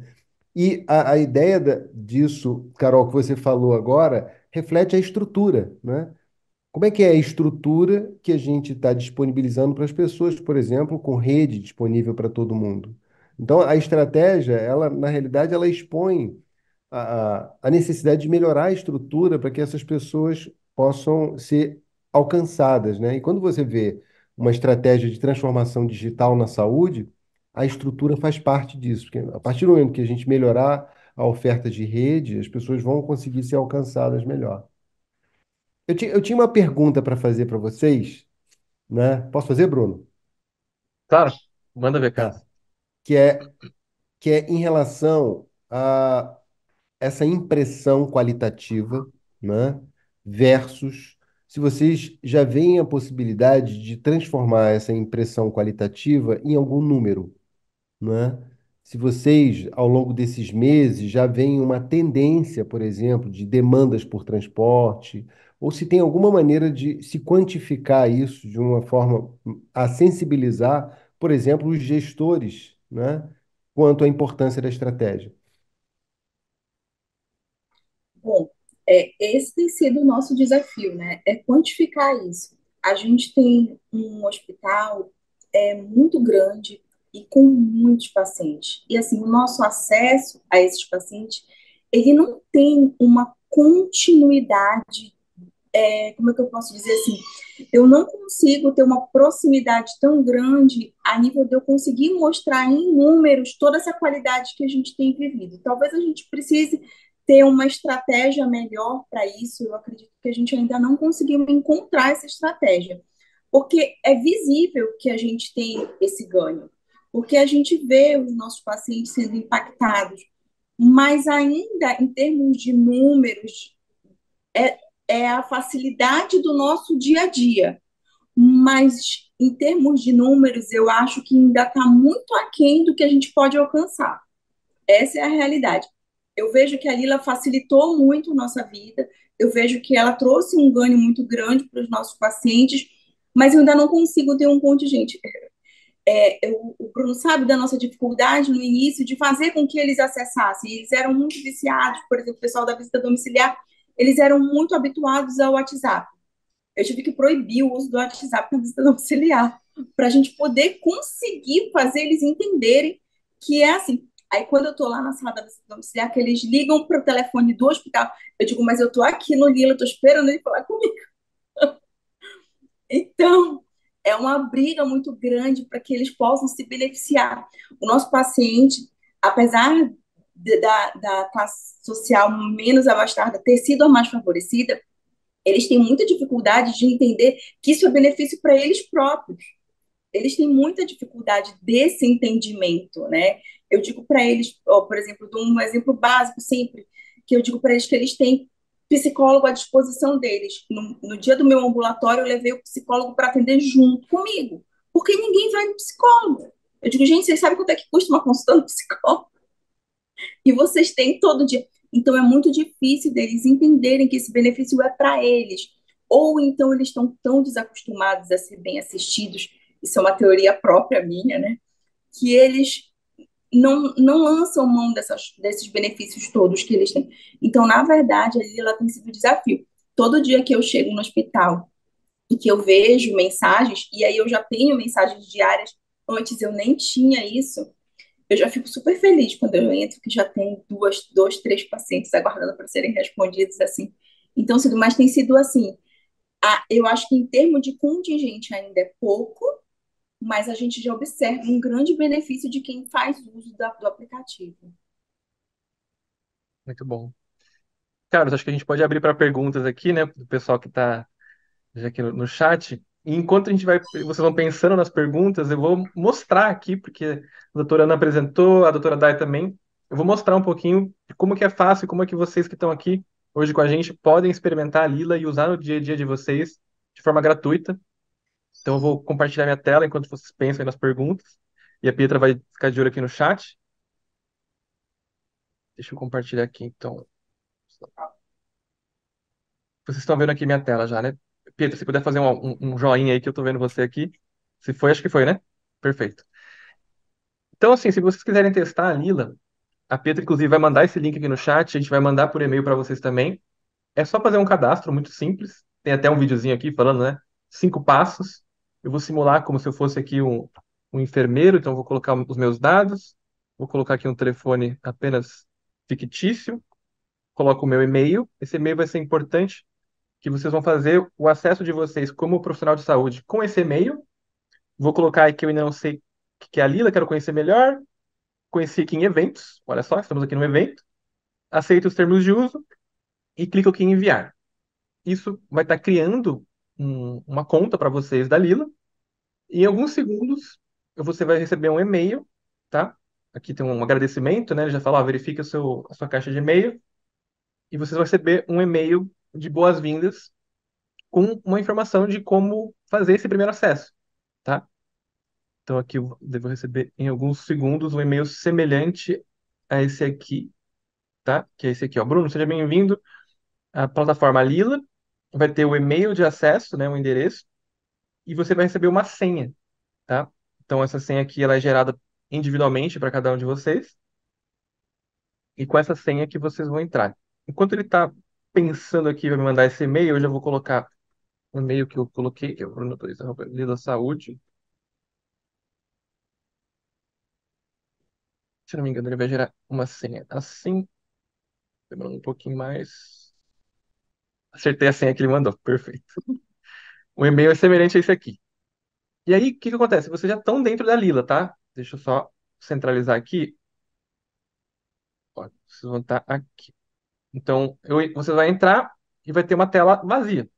E a ideia disso, Carol, que você falou agora, reflete a estrutura, né? Como é que é a estrutura que a gente está disponibilizando para as pessoas, por exemplo, com rede disponível para todo mundo? Então, a estratégia, ela, na realidade, ela expõe a necessidade de melhorar a estrutura para que essas pessoas possam ser alcançadas, né? E quando você vê uma estratégia de transformação digital na saúde, a estrutura faz parte disso, porque a partir do momento que a gente melhorar a oferta de rede, as pessoas vão conseguir ser alcançadas melhor. Eu tinha uma pergunta para fazer para vocês, né? Posso fazer, Bruno? Claro, manda ver, Tá. Carlos. Que é, que é em relação a essa impressão qualitativa, né, versus se vocês já veem a possibilidade de transformar essa impressão qualitativa em algum número, né? Se vocês, ao longo desses meses, já veem uma tendência, por exemplo, de demandas por transporte, ou se tem alguma maneira de se quantificar isso de uma forma a sensibilizar, por exemplo, os gestores, né, quanto à importância da estratégia. Bom, esse tem sido o nosso desafio, né? É quantificar isso. A gente tem um hospital muito grande e com muitos pacientes. E assim, o nosso acesso a esses pacientes, ele não tem uma continuidade, como é que eu posso dizer assim? Eu não consigo ter uma proximidade tão grande a nível de eu conseguir mostrar em números toda essa qualidade que a gente tem vivido. Talvez a gente precise ter uma estratégia melhor para isso. Eu acredito que a gente ainda não conseguiu encontrar essa estratégia, porque é visível que a gente tem esse ganho, porque a gente vê os nossos pacientes sendo impactados, mas ainda em termos de números, é, é a facilidade do nosso dia a dia. Mas em termos de números, eu acho que ainda está muito aquém do que a gente pode alcançar. Essa é a realidade. Eu vejo que a Lila facilitou muito a nossa vida, eu vejo que ela trouxe um ganho muito grande para os nossos pacientes, mas eu ainda não consigo ter um contingente. O Bruno sabe da nossa dificuldade no início de fazer com que eles acessassem. Eles eram muito viciados, por exemplo, o pessoal da visita domiciliar, eles eram muito habituados ao WhatsApp. Eu tive que proibir o uso do WhatsApp na visita domiciliar, para a gente poder conseguir fazer eles entenderem que é assim. Aí, quando eu estou lá na sala da visita domiciliar, que eles ligam para o telefone do hospital, eu digo, mas eu estou aqui no Lila, estou esperando ele falar comigo. Então, é uma briga muito grande para que eles possam se beneficiar. O nosso paciente, apesar da classe social menos abastada ter sido a mais favorecida, eles têm muita dificuldade de entender que isso é benefício para eles próprios. Eles têm muita dificuldade desse entendimento, né? Eu digo para eles, ó, por exemplo, dou um exemplo básico sempre, que eu digo para eles que eles têm psicólogo à disposição deles. No dia do meu ambulatório, eu levei o psicólogo para atender junto comigo, porque ninguém vai no psicólogo. Eu digo, gente, vocês sabem quanto é que custa uma consulta no psicólogo? E vocês têm todo dia. Então é muito difícil deles entenderem que esse benefício é para eles. Ou então eles estão tão desacostumados a ser bem assistidos, isso é uma teoria própria minha, né? Que eles não lançam mão desses benefícios todos que eles têm. Então, na verdade, ali ela tem sido um desafio. Todo dia que eu chego no hospital e que eu vejo mensagens, e aí eu já tenho mensagens diárias, antes eu nem tinha isso, eu já fico super feliz quando eu entro, que já tem dois, três pacientes aguardando para serem respondidos, assim. Então, mas tem sido assim, eu acho que em termos de contingente ainda é pouco, mas a gente já observa um grande benefício de quem faz uso do aplicativo. Muito bom. Carlos, acho que a gente pode abrir para perguntas aqui, né, do pessoal que está já aqui no chat. E enquanto vocês vão pensando nas perguntas, eu vou mostrar aqui, porque a doutora Ana apresentou, a doutora Dai também. Eu vou mostrar um pouquinho de como que é fácil, como é que vocês que estão aqui hoje com a gente podem experimentar a Lila e usar no dia a dia de vocês de forma gratuita. Então eu vou compartilhar minha tela enquanto vocês pensam aí nas perguntas. E a Pietra vai ficar de olho aqui no chat. Deixa eu compartilhar aqui, então. Vocês estão vendo aqui minha tela já, né? Pietra, se puder fazer um joinha aí que eu tô vendo você aqui. Se foi, acho que foi, né? Perfeito. Então, assim, se vocês quiserem testar a Lila, a Pietra, inclusive, vai mandar esse link aqui no chat, a gente vai mandar por e-mail para vocês também. É só fazer um cadastro muito simples. Tem até um videozinho aqui falando, né? 5 passos. Eu vou simular como se eu fosse aqui um enfermeiro, então eu vou colocar os meus dados, vou colocar aqui um telefone apenas fictício, coloco o meu e-mail. Esse e-mail vai ser importante, que vocês vão fazer o acesso de vocês como profissional de saúde com esse e-mail. Vou colocar aqui que eu ainda não sei o que é a Lila, quero conhecer melhor. Conheci aqui em eventos. Olha só, estamos aqui no evento. Aceito os termos de uso e clico aqui em enviar. Isso vai estar criando uma conta para vocês da Lila. E em alguns segundos você vai receber um e-mail, tá? Aqui tem um agradecimento, né? Ele já fala, ó, verifique a sua caixa de e-mail e vocês vão receber um e-mail de boas-vindas com uma informação de como fazer esse primeiro acesso, tá? Então aqui eu devo receber em alguns segundos um e-mail semelhante a esse aqui, tá? Que é esse aqui, ó. Bruno, seja bem-vindo à plataforma Lila. Vai ter o e-mail de acesso, né, o endereço, e você vai receber uma senha, tá? Então essa senha aqui ela é gerada individualmente para cada um de vocês, e com essa senha que vocês vão entrar. Enquanto ele está pensando aqui, vai me mandar esse e-mail, eu já vou colocar o e-mail que eu coloquei, que é o Bruno.Lila Saúde. Se não me engano, ele vai gerar uma senha assim, demorando um pouquinho mais. Acertei a senha que ele mandou, perfeito. O e-mail é semelhante a esse aqui. E aí, o que que acontece? Vocês já estão dentro da Lila, tá? Deixa eu só centralizar aqui. Ó, vocês vão estar aqui. Então, você vai entrar e vai ter uma tela vazia.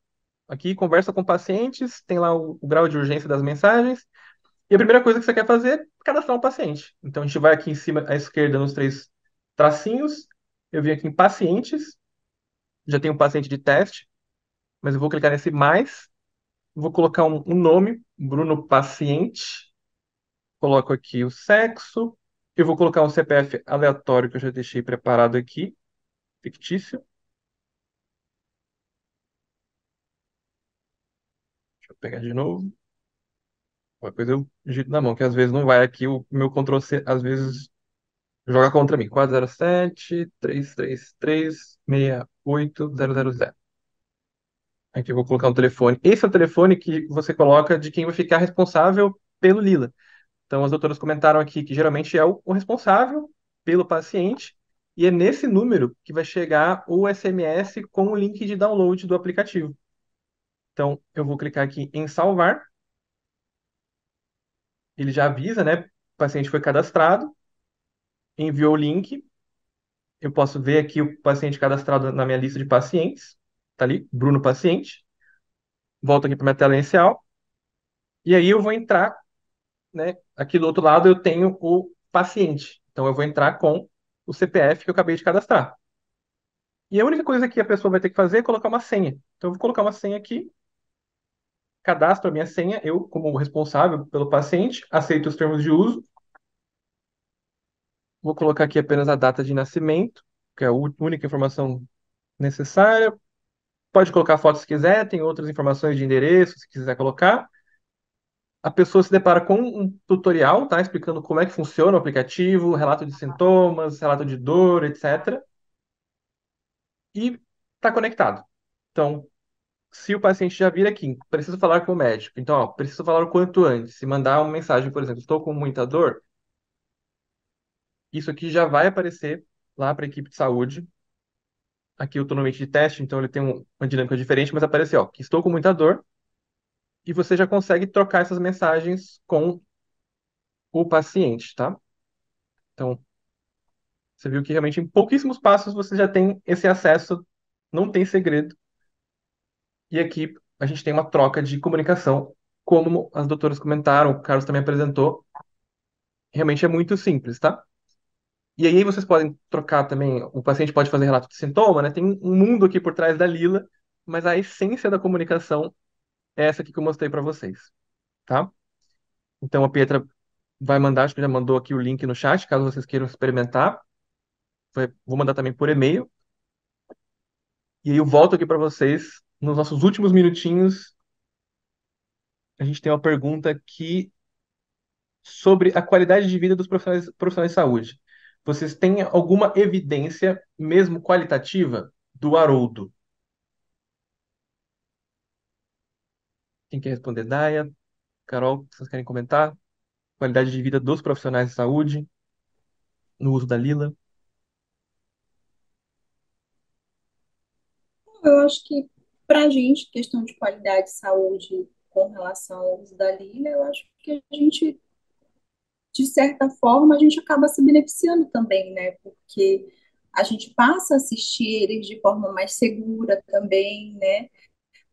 Aqui, conversa com pacientes, tem lá o grau de urgência das mensagens. E a primeira coisa que você quer fazer é cadastrar um paciente. Então, a gente vai aqui em cima à esquerda nos 3 tracinhos. Eu vim aqui em pacientes. Já tem um paciente de teste, mas eu vou clicar nesse mais. Vou colocar um nome, Bruno Paciente. Coloco aqui o sexo. Eu vou colocar um CPF aleatório que eu já deixei preparado aqui, fictício. Deixa eu pegar de novo. Qualquer coisa eu digito na mão, que às vezes não vai aqui, o meu Ctrl C às vezes joga contra mim. 407-333-68000. Aqui eu vou colocar um telefone. Esse é o telefone que você coloca de quem vai ficar responsável pelo Lila. Então, as doutoras comentaram aqui que geralmente é o responsável pelo paciente, e é nesse número que vai chegar o SMS com o link de download do aplicativo. Então, eu vou clicar aqui em salvar. Ele já avisa, né? O paciente foi cadastrado, enviou o link. Eu posso ver aqui o paciente cadastrado na minha lista de pacientes. Tá ali, Bruno paciente. Volto aqui para minha tela inicial. E aí eu vou entrar, né? Aqui do outro lado eu tenho o paciente. Então eu vou entrar com o CPF que eu acabei de cadastrar. E a única coisa que a pessoa vai ter que fazer é colocar uma senha. Então eu vou colocar uma senha aqui, cadastro a minha senha, eu como responsável pelo paciente, aceito os termos de uso. Vou colocar aqui apenas a data de nascimento, que é a única informação necessária. Pode colocar foto se quiser, tem outras informações de endereço, se quiser colocar. A pessoa se depara com um tutorial, tá? Explicando como é que funciona o aplicativo, relato de sintomas, relato de dor, etc. E está conectado. Então, se o paciente já vir aqui, preciso falar com o médico. Então, ó, preciso falar o quanto antes. Se mandar uma mensagem, por exemplo, estou com muita dor, isso aqui já vai aparecer lá para a equipe de saúde. Aqui eu estou no ambiente de teste, então ele tem uma dinâmica diferente, mas apareceu, ó, que estou com muita dor, e você já consegue trocar essas mensagens com o paciente, tá? Então, você viu que realmente em pouquíssimos passos você já tem esse acesso, não tem segredo. E aqui a gente tem uma troca de comunicação, como as doutoras comentaram, o Carlos também apresentou. Realmente é muito simples, tá? E aí vocês podem trocar também, o paciente pode fazer relato de sintoma, né? Tem um mundo aqui por trás da Lila, mas a essência da comunicação é essa aqui que eu mostrei para vocês, tá? Então a Pietra vai mandar, acho que já mandou aqui o link no chat, caso vocês queiram experimentar. Vou mandar também por e-mail. E aí eu volto aqui para vocês nos nossos últimos minutinhos. A gente tem uma pergunta aqui sobre a qualidade de vida dos profissionais de saúde. Vocês têm alguma evidência, mesmo qualitativa, do Haroldo? Quem quer responder? Daia, Carol, vocês querem comentar? Qualidade de vida dos profissionais de saúde no uso da Lila? Eu acho que, para a gente, questão de qualidade de saúde com relação ao uso da Lila, eu acho que a gente, de certa forma, a gente acaba se beneficiando também, né? Porque a gente passa a assistir eles de forma mais segura também, né?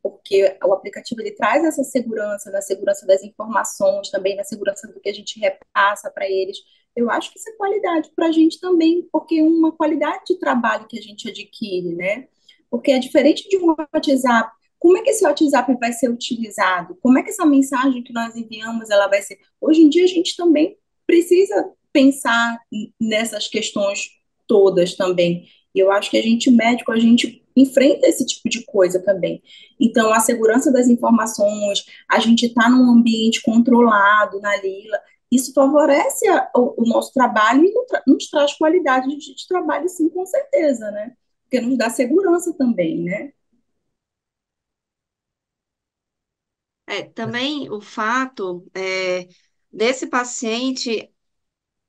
Porque o aplicativo ele traz essa segurança, na segurança das informações, também na segurança do que a gente repassa para eles. Eu acho que isso é qualidade para a gente também, porque é uma qualidade de trabalho que a gente adquire, né? Porque é diferente de um WhatsApp. Como é que esse WhatsApp vai ser utilizado? Como é que essa mensagem que nós enviamos ela vai ser? Hoje em dia a gente também precisa pensar nessas questões todas também. E eu acho que a gente, médico, a gente enfrenta esse tipo de coisa também. Então, a segurança das informações, a gente está num ambiente controlado na Lila, isso favorece o nosso trabalho e nos traz qualidade de trabalho, sim, com certeza, né? Porque nos dá segurança também, né? Também o fato desse paciente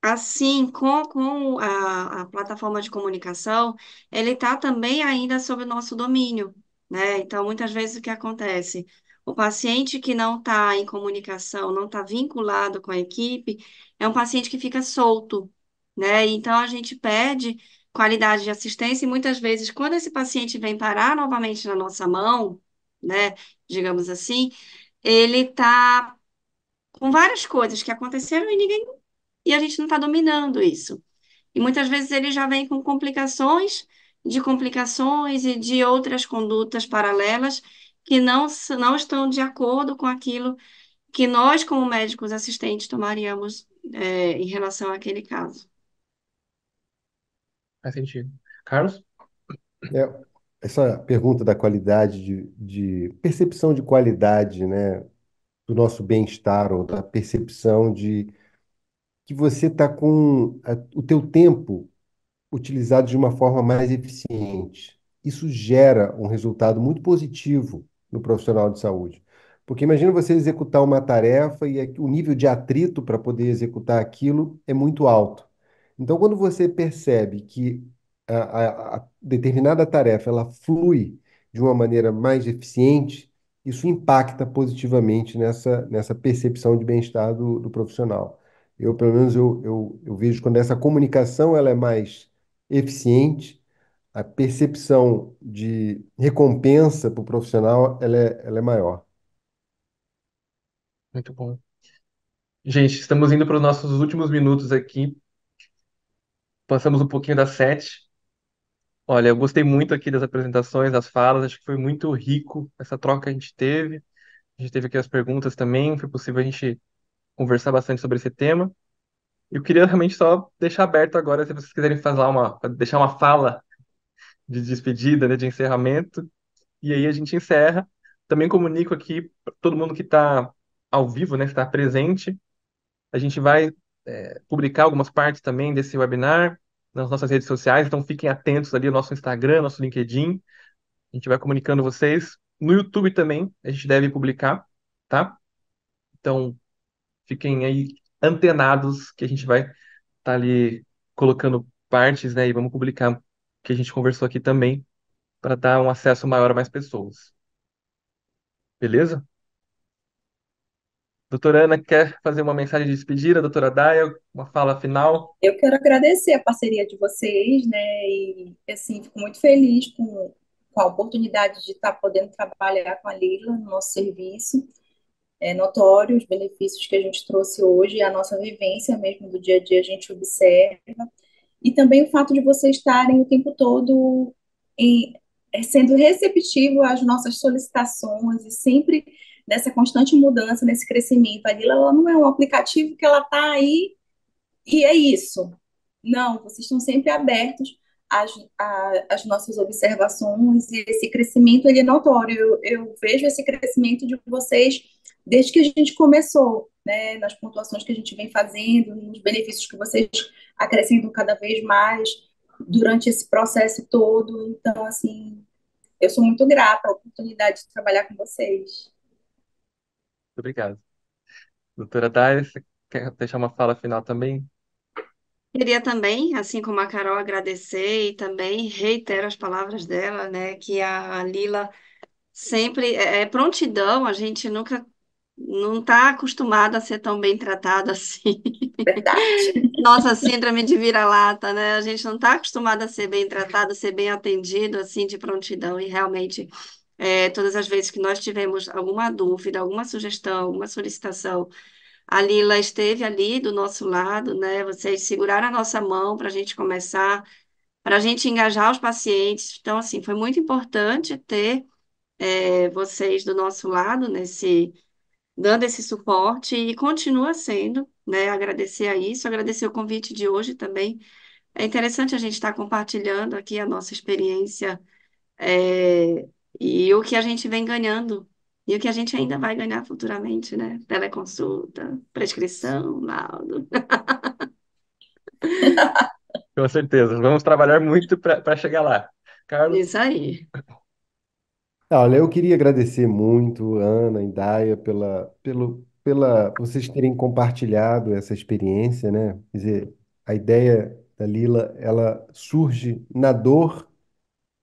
assim, com a plataforma de comunicação, ele está também ainda sob o nosso domínio, né? Então, muitas vezes o que acontece? O paciente que não está em comunicação, não está vinculado com a equipe, é um paciente que fica solto, né? Então, a gente perde qualidade de assistência e muitas vezes, quando esse paciente vem parar novamente na nossa mão, né? Digamos assim, ele está com várias coisas que aconteceram e a gente não está dominando isso. E muitas vezes ele já vem com complicações e de outras condutas paralelas que não estão de acordo com aquilo que nós, como médicos assistentes, tomaríamos em relação àquele caso. Faz sentido. Carlos? É, essa pergunta da qualidade, de percepção de qualidade, né, do nosso bem-estar, ou da percepção de que você está com o teu tempo utilizado de uma forma mais eficiente. Isso gera um resultado muito positivo no profissional de saúde. Porque imagina você executar uma tarefa e o nível de atrito para poder executar aquilo é muito alto. Então, quando você percebe que a determinada tarefa ela flui de uma maneira mais eficiente, isso impacta positivamente nessa percepção de bem-estar do profissional. Eu, pelo menos, eu vejo quando essa comunicação ela é mais eficiente, a percepção de recompensa para o profissional ela é maior. Muito bom. Gente, estamos indo para os nossos últimos minutos aqui. Passamos um pouquinho das 7. Olha, eu gostei muito aqui das apresentações, das falas. Acho que foi muito rico essa troca que a gente teve. A gente teve aqui as perguntas também. Foi possível a gente conversar bastante sobre esse tema. Eu queria realmente só deixar aberto agora, se vocês quiserem fazer deixar uma fala de despedida, né, de encerramento. E aí a gente encerra. Também comunico aqui para todo mundo que está ao vivo, né, que está presente. A gente vai publicar algumas partes também desse webinar nas nossas redes sociais, então fiquem atentos ali ao nosso Instagram, nosso LinkedIn. A gente vai comunicando vocês. No YouTube também a gente deve publicar, tá? Então fiquem aí antenados que a gente vai estar ali colocando partes, né? E vamos publicar o que a gente conversou aqui também para dar um acesso maior a mais pessoas. Beleza? Doutora Ana, quer fazer uma mensagem de despedida? Doutora Daya, uma fala final? Eu quero agradecer a parceria de vocês, né? E assim, fico muito feliz com a oportunidade de estar podendo trabalhar com a Lila no nosso serviço. É notório os benefícios que a gente trouxe hoje, a nossa vivência mesmo do dia a dia a gente observa. E também o fato de vocês estarem o tempo todo em, sendo receptivo às nossas solicitações e sempre nessa constante mudança, nesse crescimento. A Lila, ela não é um aplicativo que ela está aí e é isso. Não, vocês estão sempre abertos às nossas observações e esse crescimento ele é notório. Eu vejo esse crescimento de vocês desde que a gente começou, né, nas pontuações que a gente vem fazendo, nos benefícios que vocês acrescentam cada vez mais durante esse processo todo. Então, assim, eu sou muito grata à oportunidade de trabalhar com vocês. Muito obrigado. Doutora Daya, você quer deixar uma fala final também? Queria também, assim como a Carol, agradecer e também reitero as palavras dela, né, que a Lila sempre é prontidão, a gente nunca não está acostumado a ser tão bem tratado assim. Verdade. Nossa síndrome de vira-lata, né? A gente não está acostumado a ser bem tratado, a ser bem atendido assim de prontidão e realmente todas as vezes que nós tivemos alguma dúvida, alguma sugestão, alguma solicitação, a Lila esteve ali do nosso lado, né? Vocês seguraram a nossa mão para a gente começar, para a gente engajar os pacientes. Então, assim, foi muito importante ter vocês do nosso lado dando esse suporte e continua sendo, né? Agradecer a isso, agradecer o convite de hoje também. É interessante a gente estar compartilhando aqui a nossa experiência, e o que a gente vem ganhando. E o que a gente ainda vai ganhar futuramente, né? Teleconsulta, prescrição, laudo. Com certeza. Vamos trabalhar muito para chegar lá. Carlos, Isso aí. Olha, eu queria agradecer muito, Ana e Daia, pela vocês terem compartilhado essa experiência, né? Quer dizer, a ideia da Lila, ela surge na dor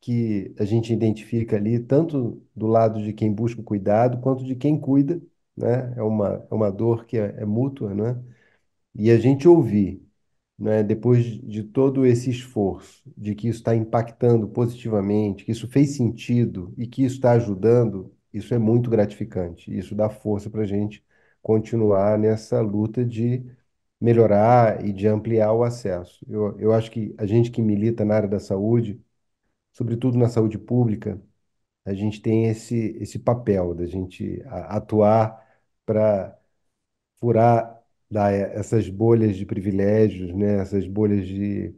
que a gente identifica ali, tanto do lado de quem busca o cuidado, quanto de quem cuida, né? É uma dor que é mútua, né? E a gente ouvir, né, depois de todo esse esforço, de que isso está impactando positivamente, que isso fez sentido e que isso está ajudando, isso é muito gratificante. Isso dá força para a gente continuar nessa luta de melhorar e de ampliar o acesso. Eu acho que a gente que milita na área da saúde, sobretudo na saúde pública, a gente tem esse papel da gente atuar furar essas bolhas de privilégios, né? Essas bolhas de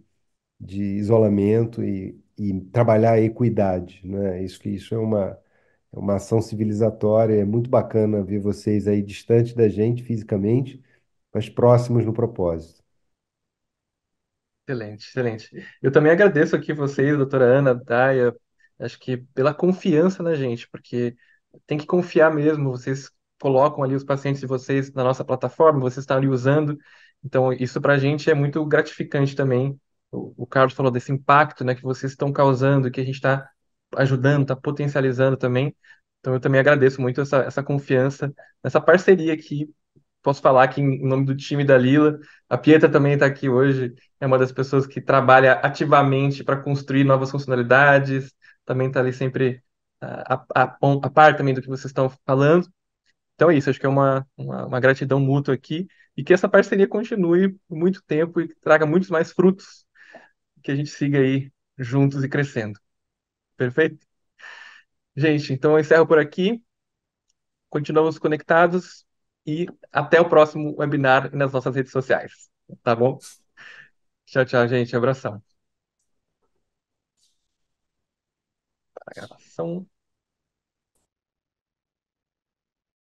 isolamento e trabalhar a equidade, né? Isso é uma ação civilizatória, é muito bacana ver vocês aí distantes da gente fisicamente, mas próximos no propósito. Excelente, excelente. Eu também agradeço aqui vocês, doutora Ana, Daia, acho que pela confiança na gente, porque tem que confiar mesmo, vocês colocam ali os pacientes de vocês na nossa plataforma, vocês estão ali usando, então isso para a gente é muito gratificante também. O Carlos falou desse impacto, né, que vocês estão causando, que a gente está ajudando, está potencializando também, então eu também agradeço muito essa confiança, essa parceria aqui. Posso falar aqui em nome do time da Lila. A Pietra também está aqui hoje, é uma das pessoas que trabalha ativamente para construir novas funcionalidades, também está ali sempre a par também do que vocês estão falando. Então é isso, acho que é uma gratidão mútua aqui e que essa parceria continue por muito tempo e traga muitos mais frutos, que a gente siga aí juntos e crescendo. Perfeito? Gente, então eu encerro por aqui, continuamos conectados e até o próximo webinar nas nossas redes sociais. Tá bom? Tchau, tchau, gente. Abração. Gravação.